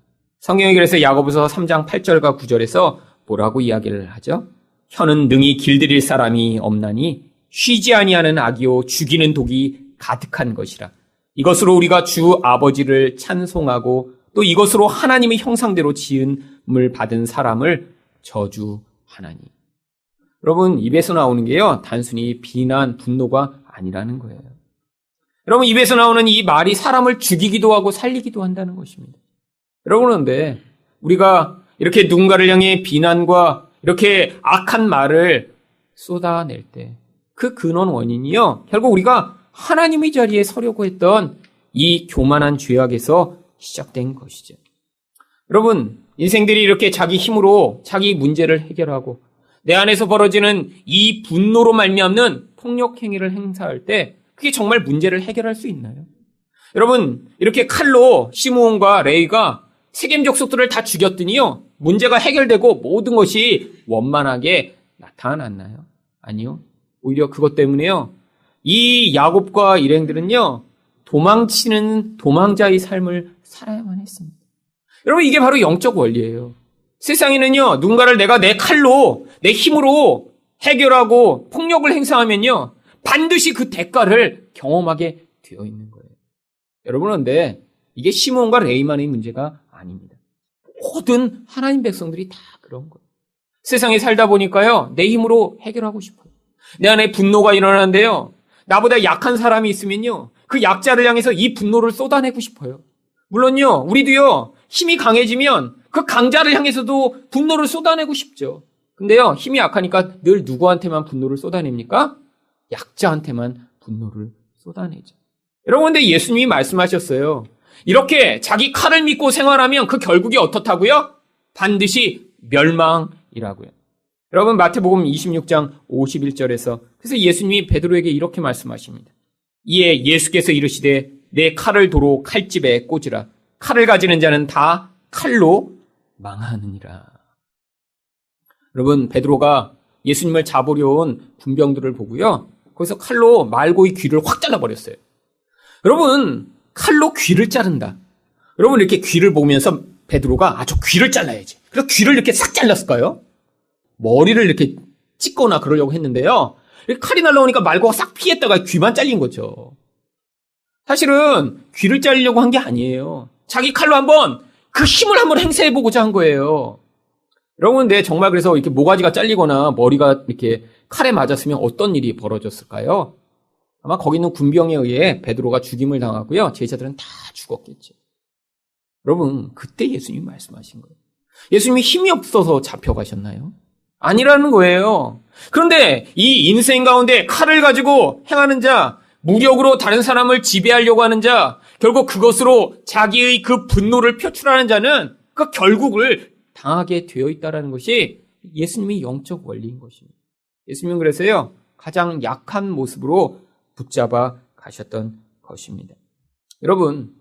성경이 그래서 야고보서 3장 8절과 9절에서 뭐라고 이야기를 하죠? 혀는 능히 길들일 사람이 없나니 쉬지 아니하는 악이요 죽이는 독이 가득한 것이라. 이것으로 우리가 주 아버지를 찬송하고 또 이것으로 하나님의 형상대로 지음을 받은 사람을 저주하나니. 여러분 입에서 나오는 게요. 단순히 비난, 분노가 아니라는 거예요. 여러분 입에서 나오는 이 말이 사람을 죽이기도 하고 살리기도 한다는 것입니다. 여러분 그런데 우리가 이렇게 누군가를 향해 비난과 이렇게 악한 말을 쏟아낼 때 그 근원 원인이요. 결국 우리가 하나님의 자리에 서려고 했던 이 교만한 죄악에서 시작된 것이죠. 여러분 인생들이 이렇게 자기 힘으로 자기 문제를 해결하고 내 안에서 벌어지는 이 분노로 말미암는 폭력 행위를 행사할 때 그게 정말 문제를 해결할 수 있나요? 여러분 이렇게 칼로 시므온과 레위가 세겜 족속들을 다 죽였더니요. 문제가 해결되고 모든 것이 원만하게 나타났나요? 아니요. 오히려 그것 때문에요. 이 야곱과 일행들은요. 도망치는 도망자의 삶을 살아야만 했습니다. 여러분 이게 바로 영적 원리예요. 세상에는요. 누군가를 내가 내 칼로 내 힘으로 해결하고 폭력을 행사하면요. 반드시 그 대가를 경험하게 되어 있는 거예요. 여러분, 그런데 이게 시몬과 레위만의 문제가 아닙니다. 모든 하나님 백성들이 다 그런 거예요. 세상에 살다 보니까요, 내 힘으로 해결하고 싶어요. 내 안에 분노가 일어나는데요, 나보다 약한 사람이 있으면요, 그 약자를 향해서 이 분노를 쏟아내고 싶어요. 물론요, 우리도요, 힘이 강해지면 그 강자를 향해서도 분노를 쏟아내고 싶죠. 근데요, 힘이 약하니까 늘 누구한테만 분노를 쏟아냅니까? 약자한테만 분노를 쏟아내죠. 여러분, 근데 예수님이 말씀하셨어요. 이렇게 자기 칼을 믿고 생활하면 그 결국이 어떻다고요? 반드시 멸망이라고요. 여러분, 마태복음 26장 51절에서 그래서 예수님이 베드로에게 이렇게 말씀하십니다. 이에 예수께서 이르시되 내 칼을 도로 칼집에 꽂으라. 칼을 가지는 자는 다 칼로 망하느니라. 여러분, 베드로가 예수님을 잡으려 온 군병들을 보고요, 거기서 칼로 말고의 귀를 확 잘라버렸어요. 여러분, 칼로 귀를 자른다. 여러분, 이렇게 귀를 보면서 베드로가 저 귀를 잘라야지. 그래서 귀를 이렇게 싹 잘랐을까요? 머리를 이렇게 찍거나 그러려고 했는데요, 칼이 날라오니까 말고가 싹 피했다가 귀만 잘린 거죠. 사실은 귀를 자르려고 한 게 아니에요. 자기 칼로 한번 그 힘을 한번 행사해보고자 한 거예요. 여러분, 근데 정말 그래서 이렇게 모가지가 잘리거나 머리가 이렇게 칼에 맞았으면 어떤 일이 벌어졌을까요? 아마 거기 있는 군병에 의해 베드로가 죽임을 당하고요, 제자들은 다 죽었겠죠. 여러분, 그때 예수님이 말씀하신 거예요. 예수님이 힘이 없어서 잡혀가셨나요? 아니라는 거예요. 그런데 이 인생 가운데 칼을 가지고 행하는 자, 무력으로 다른 사람을 지배하려고 하는 자, 결국 그것으로 자기의 그 분노를 표출하는 자는 그 결국을 당하게 되어 있다는 것이 예수님의 영적 원리인 것입니다. 예수님은 그래서요, 가장 약한 모습으로 붙잡아 가셨던 것입니다. 여러분,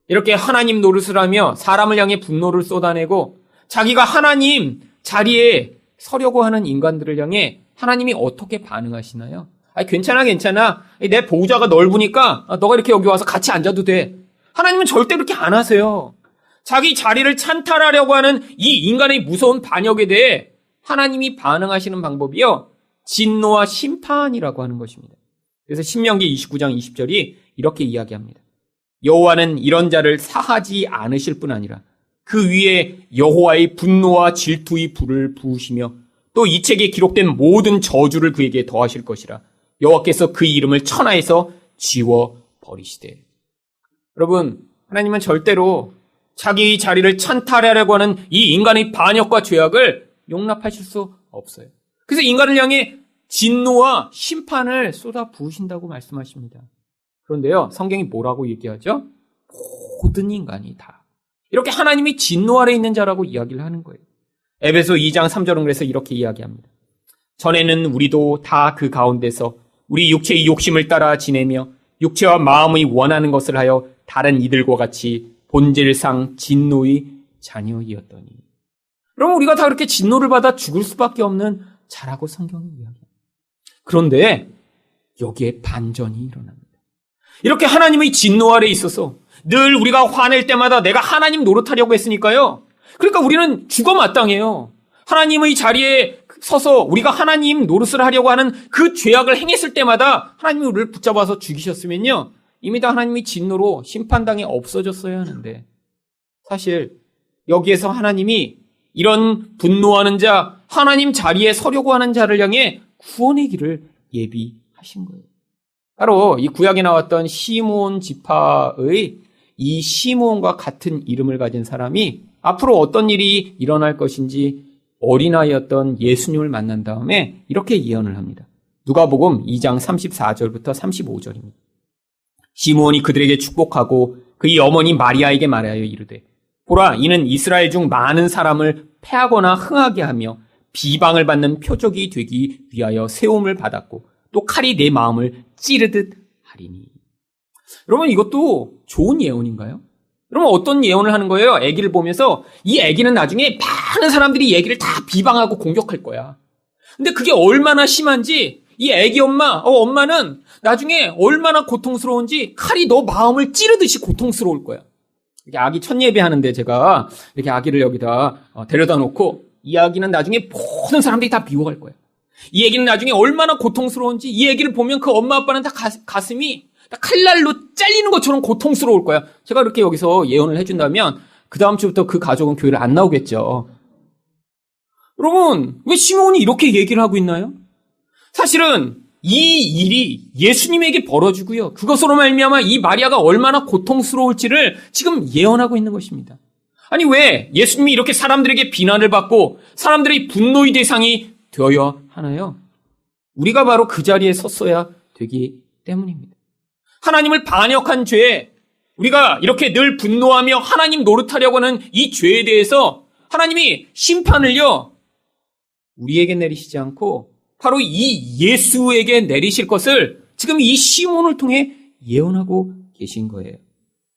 이렇게 하나님 노릇을 하며 사람을 향해 분노를 쏟아내고 자기가 하나님 자리에 서려고 하는 인간들을 향해 하나님이 어떻게 반응하시나요? 괜찮아. 내 보호자가 넓으니까 너가 이렇게 여기 와서 같이 앉아도 돼. 하나님은 절대 그렇게 안 하세요. 자기 자리를 찬탈하려고 하는 이 인간의 무서운 반역에 대해 하나님이 반응하시는 방법이요, 진노와 심판이라고 하는 것입니다. 그래서 신명기 29장 20절이 이렇게 이야기합니다. 여호와는 이런 자를 사하지 않으실 뿐 아니라 그 위에 여호와의 분노와 질투의 불을 부으시며 또 이 책에 기록된 모든 저주를 그에게 더하실 것이라. 여호와께서 그 이름을 천하에서 지워버리시되. 여러분, 하나님은 절대로 자기 자리를 찬탈하려고 하는 이 인간의 반역과 죄악을 용납하실 수 없어요. 그래서 인간을 향해 진노와 심판을 쏟아 부으신다고 말씀하십니다. 그런데요, 성경이 뭐라고 얘기하죠? 모든 인간이 다 이렇게 하나님이 진노 아래 있는 자라고 이야기를 하는 거예요. 에베소 2장 3절은 그래서 이렇게 이야기합니다. 전에는 우리도 다 그 가운데서 우리 육체의 욕심을 따라 지내며 육체와 마음의 원하는 것을 하여 다른 이들과 같이 본질상 진노의 자녀이었더니. 그럼 우리가 다 그렇게 진노를 받아 죽을 수밖에 없는 자라고 성경이 이야기합니다. 그런데 여기에 반전이 일어납니다. 이렇게 하나님의 진노 아래 있어서 늘 우리가 화낼 때마다 내가 하나님 노릇하려고 했으니까요, 그러니까 우리는 죽어 마땅해요. 하나님의 자리에 서서 우리가 하나님 노릇을 하려고 하는 그 죄악을 행했을 때마다 하나님이 우리를 붙잡아서 죽이셨으면요, 이미 다 하나님이 진노로 심판당에 없어졌어야 하는데, 사실 여기에서 하나님이 이런 분노하는 자, 하나님 자리에 서려고 하는 자를 향해 구원의 길을 예비하신 거예요. 바로 이 구약에 나왔던 시므온 지파의 이 시므온과 같은 이름을 가진 사람이 앞으로 어떤 일이 일어날 것인지 어린아이였던 예수님을 만난 다음에 이렇게 예언을 합니다. 누가복음 2장 34절부터 35절입니다. 시므온이 그들에게 축복하고 그의 어머니 마리아에게 말하여 이르되, 보라, 이는 이스라엘 중 많은 사람을 패하거나 흥하게 하며 비방을 받는 표적이 되기 위하여 세움을 받았고 또 칼이 내 마음을 찌르듯 하리니. 여러분, 이것도 좋은 예언인가요? 여러분, 어떤 예언을 하는 거예요? 아기를 보면서 이 아기는 나중에 많은 사람들이 아기를 다 비방하고 공격할 거야. 근데 그게 얼마나 심한지 이 아기 엄마는 나중에 얼마나 고통스러운지 칼이 너 마음을 찌르듯이 고통스러울 거야. 이렇게 아기 첫 예배하는데 제가 이렇게 아기를 여기다 데려다 놓고 이 아기는 나중에 모든 사람들이 다 미워할 거야. 이 얘기는 나중에 얼마나 고통스러운지 이 얘기를 보면 그 엄마 아빠는 다 가슴이 다 칼날로 잘리는 것처럼 고통스러울 거야. 제가 이렇게 여기서 예언을 해준다면 그 다음 주부터 그 가족은 교회를 안 나오겠죠. 여러분, 왜 시몬이 이렇게 얘기를 하고 있나요? 사실은 이 일이 예수님에게 벌어지고요. 그것으로 말미암아 이 마리아가 얼마나 고통스러울지를 지금 예언하고 있는 것입니다. 아니 왜 예수님이 이렇게 사람들에게 비난을 받고 사람들의 분노의 대상이 되어야 하나요? 우리가 바로 그 자리에 섰어야 되기 때문입니다. 하나님을 반역한 죄, 우리가 이렇게 늘 분노하며 하나님 노릇하려고 하는 이 죄에 대해서 하나님이 심판을요, 우리에게 내리시지 않고 바로 이 예수에게 내리실 것을 지금 이 시몬을 통해 예언하고 계신 거예요.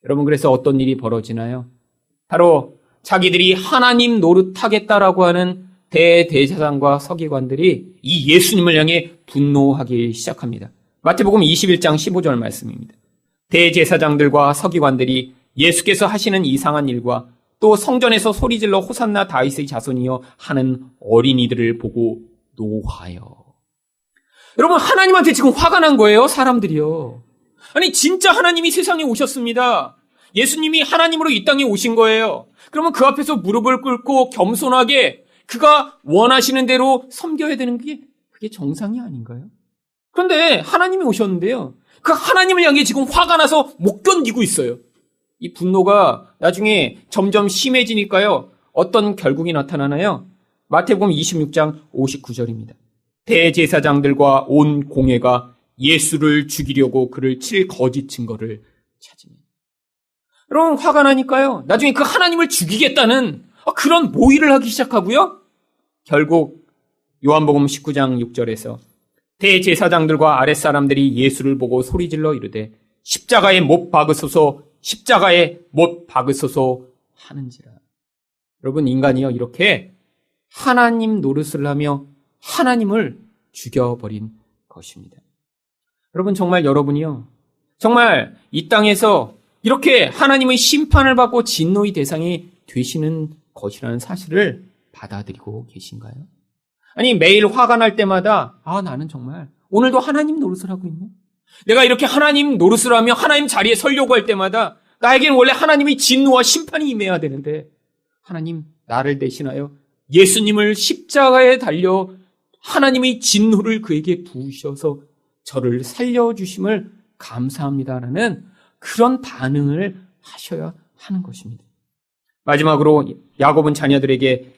여러분, 그래서 어떤 일이 벌어지나요? 바로 자기들이 하나님 노릇하겠다라고 하는 대제사장과 서기관들이 이 예수님을 향해 분노하기 시작합니다. 마태복음 21장 15절 말씀입니다. 대제사장들과 서기관들이 예수께서 하시는 이상한 일과 또 성전에서 소리질러 호산나 다윗의 자손이여 하는 어린이들을 보고 노하여. 여러분, 하나님한테 지금 화가 난 거예요, 사람들이요. 아니, 진짜 하나님이 세상에 오셨습니다. 예수님이 하나님으로 이 땅에 오신 거예요. 그러면 그 앞에서 무릎을 꿇고 겸손하게 그가 원하시는 대로 섬겨야 되는 게 그게 정상이 아닌가요? 그런데 하나님이 오셨는데요. 그 하나님을 향해 지금 화가 나서 못 견디고 있어요. 이 분노가 나중에 점점 심해지니까요. 어떤 결국이 나타나나요? 마태복음 26장 59절입니다. 대제사장들과 온 공회가 예수를 죽이려고 그를 칠 거짓 증거를 찾으니. 여러분, 화가 나니까요. 나중에 그 하나님을 죽이겠다는 그런 모의를 하기 시작하고요. 결국 요한복음 19장 6절에서 대제사장들과 아랫사람들이 예수를 보고 소리질러 이르되 십자가에 못 박으소서, 십자가에 못 박으소서 하는지라. 여러분, 인간이요, 이렇게 하나님 노릇을 하며 하나님을 죽여버린 것입니다. 여러분, 정말 여러분이요, 정말 이 땅에서 이렇게 하나님의 심판을 받고 진노의 대상이 되시는 것이라는 사실을 받아들이고 계신가요? 아니, 매일 화가 날 때마다 나는 정말 오늘도 하나님 노릇을 하고 있네. 내가 이렇게 하나님 노릇을 하며 하나님 자리에 서려고 할 때마다 나에게는 원래 하나님의 진노와 심판이 임해야 되는데 하나님 나를 대신하여 예수님을 십자가에 달려 하나님의 진노를 그에게 부으셔서 저를 살려주심을 감사합니다라는 그런 반응을 하셔야 하는 것입니다. 마지막으로 야곱은 자녀들에게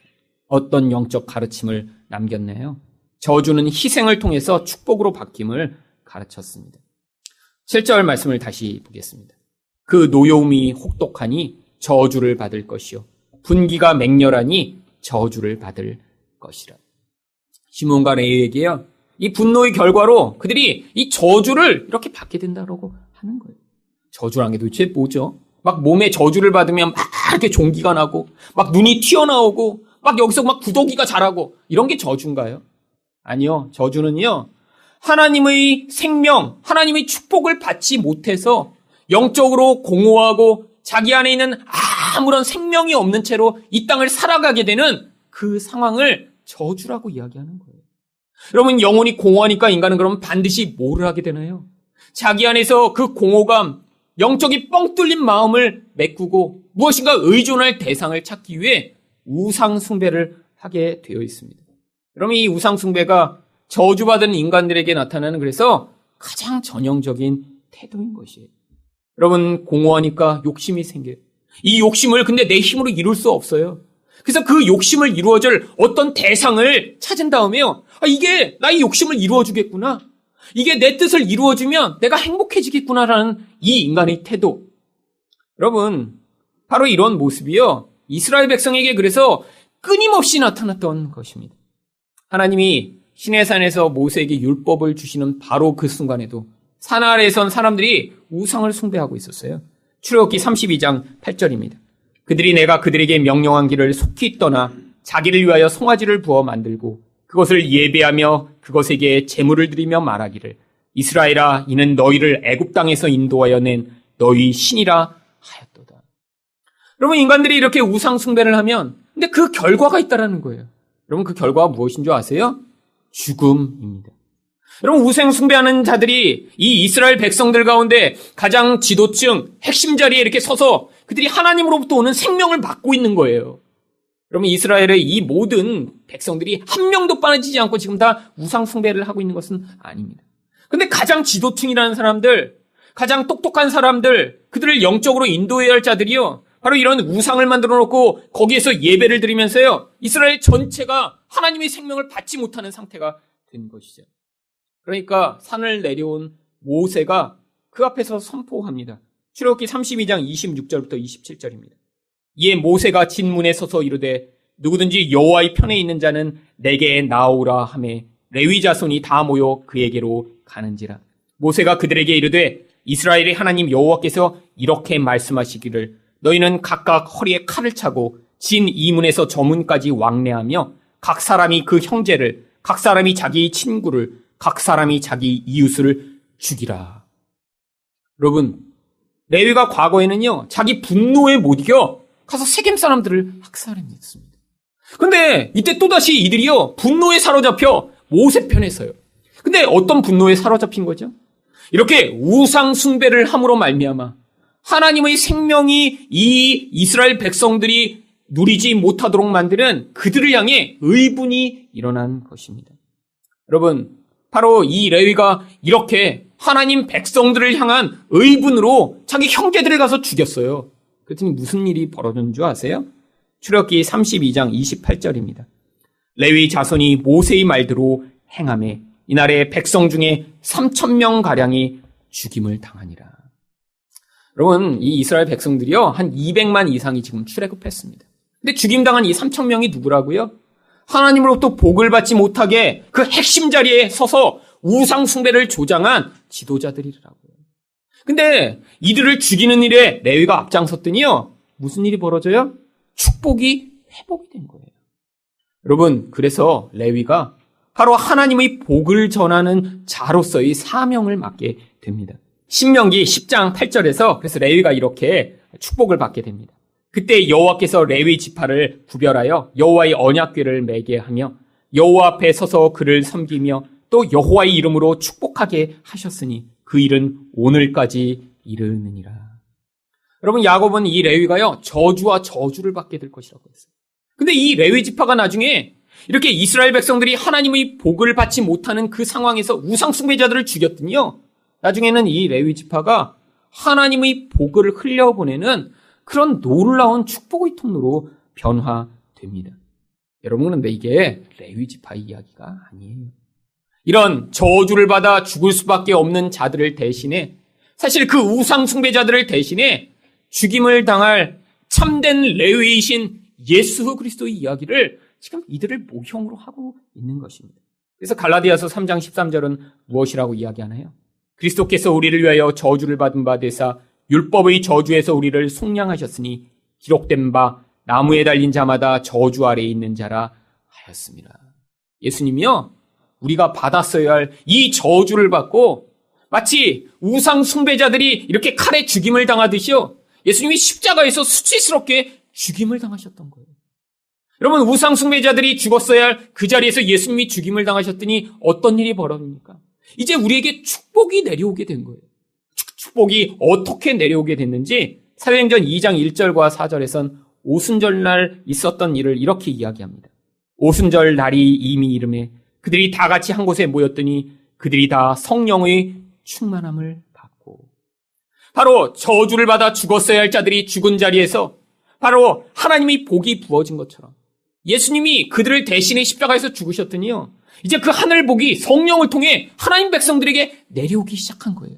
어떤 영적 가르침을 남겼나요? 저주는 희생을 통해서 축복으로 바뀜을 가르쳤습니다. 7절 말씀을 다시 보겠습니다. 그 노여움이 혹독하니 저주를 받을 것이요 분기가 맹렬하니 저주를 받을 것이라. 시몬과 레위에게요, 이 분노의 결과로 그들이 이 저주를 이렇게 받게 된다고 하는 거예요. 저주란 게 도대체 뭐죠? 막 몸에 저주를 받으면 막 이렇게 종기가 나고 막 눈이 튀어나오고 막 여기서 막 구더기가 자라고 이런 게 저주인가요? 아니요. 저주는요, 하나님의 생명, 하나님의 축복을 받지 못해서 영적으로 공허하고 자기 안에 있는 아무런 생명이 없는 채로 이 땅을 살아가게 되는 그 상황을 저주라고 이야기하는 거예요. 여러분, 영혼이 공허하니까 인간은 그럼 반드시 뭐를 하게 되나요? 자기 안에서 그 공허감, 영적이 뻥 뚫린 마음을 메꾸고 무엇인가 의존할 대상을 찾기 위해 우상 숭배를 하게 되어 있습니다. 그럼 이 우상 숭배가 저주받은 인간들에게 나타나는 그래서 가장 전형적인 태도인 것이에요. 여러분, 공허하니까 욕심이 생겨요. 이 욕심을 근데 내 힘으로 이룰 수 없어요. 그래서 그 욕심을 이루어줄 어떤 대상을 찾은 다음에요, 이게 나의 욕심을 이루어주겠구나, 이게 내 뜻을 이루어주면 내가 행복해지겠구나라는 이 인간의 태도. 여러분, 바로 이런 모습이요, 이스라엘 백성에게 그래서 끊임없이 나타났던 것입니다. 하나님이 시내산에서 모세에게 율법을 주시는 바로 그 순간에도 산 아래에 선 사람들이 우상을 숭배하고 있었어요. 출애굽기 32장 8절입니다. 그들이 내가 그들에게 명령한 길을 속히 떠나 자기를 위하여 송아지를 부어 만들고 그것을 예배하며 그것에게 제물을 드리며 말하기를 이스라엘아, 이는 너희를 애굽 땅에서 인도하여 낸 너희 신이라 하였도다. 여러분, 인간들이 이렇게 우상 숭배를 하면 근데 그 결과가 있다라는 거예요. 여러분, 그 결과가 무엇인 줄 아세요? 죽음입니다. 여러분, 우상 숭배하는 자들이 이 이스라엘 백성들 가운데 가장 지도층, 핵심 자리에 이렇게 서서 그들이 하나님으로부터 오는 생명을 받고 있는 거예요. 여러분, 이스라엘의 이 모든 백성들이 한 명도 빠지지 않고 지금 다 우상 숭배를 하고 있는 것은 아닙니다. 근데 가장 지도층이라는 사람들, 가장 똑똑한 사람들, 그들을 영적으로 인도해야 할 자들이요, 바로 이런 우상을 만들어 놓고 거기에서 예배를 드리면서요, 이스라엘 전체가 하나님의 생명을 받지 못하는 상태가 된 것이죠. 그러니까 산을 내려온 모세가 그 앞에서 선포합니다. 출애굽기 32장 26절부터 27절입니다. 이에 모세가 진문에 서서 이르되 누구든지 여호와의 편에 있는 자는 내게 나오라 하매 레위 자손이 다 모여 그에게로 가는지라. 모세가 그들에게 이르되 이스라엘의 하나님 여호와께서 이렇게 말씀하시기를 너희는 각각 허리에 칼을 차고 진 이문에서 저 문까지 왕래하며 각 사람이 그 형제를, 각 사람이 자기 친구를, 각 사람이 자기 이웃을 죽이라. 여러분, 레위가 과거에는요, 자기 분노에 못 이겨 가서 세겜 사람들을 학살했습니다. 근데 이때 또다시 이들이요, 분노에 사로잡혀 모세 편에 서요. 근데 어떤 분노에 사로잡힌 거죠? 이렇게 우상 숭배를 함으로 말미암아 하나님의 생명이 이 이스라엘 백성들이 누리지 못하도록 만드는 그들을 향해 의분이 일어난 것입니다. 여러분, 바로 이 레위가 이렇게 하나님 백성들을 향한 의분으로 자기 형제들을 가서 죽였어요. 그랬더니 무슨 일이 벌어진 줄 아세요? 출애굽기 32장 28절입니다. 레위 자손이 모세의 말대로 행하매 이날에 백성 중에 3,000명가량이 죽임을 당하니라. 여러분, 이 이스라엘 백성들이요, 한 200만 이상이 지금 출애굽했습니다. 근데 죽임당한 이 3,000명이 누구라고요? 하나님으로부터 복을 받지 못하게 그 핵심 자리에 서서 우상 숭배를 조장한 지도자들이라고요. 근데 이들을 죽이는 일에 레위가 앞장섰더니요, 무슨 일이 벌어져요? 축복이 회복이 된 거예요. 여러분, 그래서 레위가 바로 하나님의 복을 전하는 자로서의 사명을 맡게 됩니다. 신명기 10장 8절에서 그래서 레위가 이렇게 축복을 받게 됩니다. 그때 여호와께서 레위 지파를 구별하여 여호와의 언약궤를 매게 하며 여호와 앞에 서서 그를 섬기며 또 여호와의 이름으로 축복하게 하셨으니 그 일은 오늘까지 이르느니라. 여러분, 야곱은 이 레위가요, 저주와 저주를 받게 될 것이라고 했어요. 근데 이 레위 지파가 나중에 이렇게 이스라엘 백성들이 하나님의 복을 받지 못하는 그 상황에서 우상 숭배자들을 죽였더니요, 나중에는 이 레위 지파가 하나님의 복을 흘려보내는 그런 놀라운 축복의 통로로 변화됩니다. 여러분, 그런데 이게 레위 지파의 이야기가 아니에요. 이런 저주를 받아 죽을 수밖에 없는 자들을 대신해, 사실 그 우상 숭배자들을 대신해 죽임을 당할 참된 레위이신 예수 그리스도의 이야기를 지금 이들을 모형으로 하고 있는 것입니다. 그래서 갈라디아서 3장 13절은 무엇이라고 이야기하나요? 그리스도께서 우리를 위하여 저주를 받은 바 되사 율법의 저주에서 우리를 속량하셨으니 기록된 바 나무에 달린 자마다 저주 아래에 있는 자라 하였습니다. 예수님이요, 우리가 받았어야 할 이 저주를 받고 마치 우상 숭배자들이 이렇게 칼에 죽임을 당하듯이요, 예수님이 십자가에서 수치스럽게 죽임을 당하셨던 거예요. 여러분, 우상 숭배자들이 죽었어야 할 그 자리에서 예수님이 죽임을 당하셨더니 어떤 일이 벌어집니까? 이제 우리에게 축복이 내려오게 된 거예요. 축복이 어떻게 내려오게 됐는지 사도행전 2장 1절과 4절에선 오순절날 있었던 일을 이렇게 이야기합니다. 오순절 날이 이미 이름에 그들이 다 같이 한 곳에 모였더니 그들이 다 성령의 충만함을 받고, 바로 저주를 받아 죽었어야 할 자들이 죽은 자리에서 바로 하나님의 복이 부어진 것처럼 예수님이 그들을 대신해 십자가에서 죽으셨더니요, 이제 그 하늘 복이 성령을 통해 하나님 백성들에게 내려오기 시작한 거예요.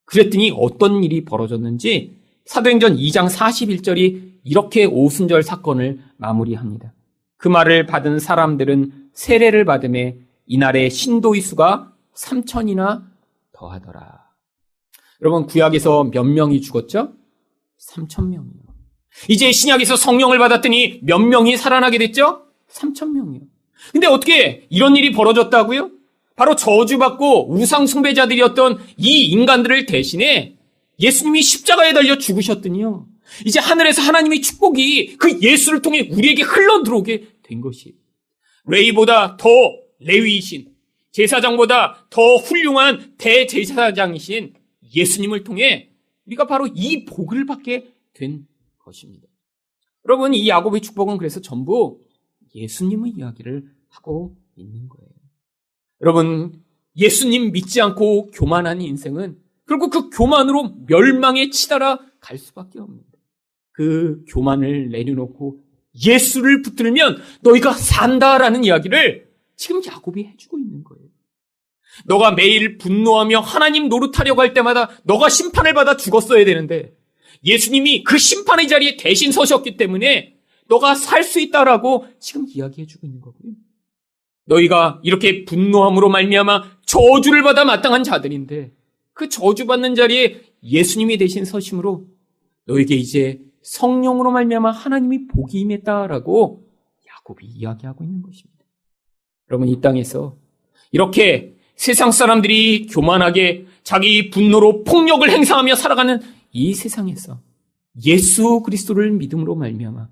그랬더니 어떤 일이 벌어졌는지 사도행전 2장 41절이 이렇게 오순절 사건을 마무리합니다. 그 말을 받은 사람들은 세례를 받음에 이날의 신도의 수가 3,000이나 더하더라. 여러분, 구약에서 몇 명이 죽었죠? 3,000명이요. 이제 신약에서 성령을 받았더니 몇 명이 살아나게 됐죠? 3,000명이요. 근데 어떻게 이런 일이 벌어졌다고요? 바로 저주받고 우상 숭배자들이었던 이 인간들을 대신해 예수님이 십자가에 달려 죽으셨더니요, 이제 하늘에서 하나님의 축복이 그 예수를 통해 우리에게 흘러 들어오게 된 것이, 레위보다 더 레위이신 제사장보다 더 훌륭한 대제사장이신 예수님을 통해 우리가 바로 이 복을 받게 된 것입니다. 여러분, 이 야곱의 축복은 그래서 전부 예수님의 이야기를 하고 있는 거예요. 여러분, 예수님 믿지 않고 교만한 인생은 결국 그 교만으로 멸망에 치달아 갈 수밖에 없는데, 그 교만을 내려놓고 예수를 붙들면 너희가 산다라는 이야기를 지금 야곱이 해주고 있는 거예요. 너가 매일 분노하며 하나님 노릇하려고 할 때마다 너가 심판을 받아 죽었어야 되는데 예수님이 그 심판의 자리에 대신 서셨기 때문에 너가 살 수 있다라고 지금 이야기해주고 있는 거고요. 너희가 이렇게 분노함으로 말미암아 저주를 받아 마땅한 자들인데 그 저주받는 자리에 예수님이 대신 서심으로 너에게 이제 성령으로 말미암아 하나님이 복이 임했다라고 야곱이 이야기하고 있는 것입니다. 여러분, 이 땅에서 이렇게 세상 사람들이 교만하게 자기 분노로 폭력을 행사하며 살아가는 이 세상에서 예수 그리스도를 믿음으로 말미암아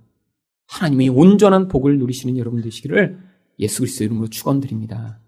하나님의 온전한 복을 누리시는 여러분 되시기를 예수 그리스도 이름으로 축원드립니다.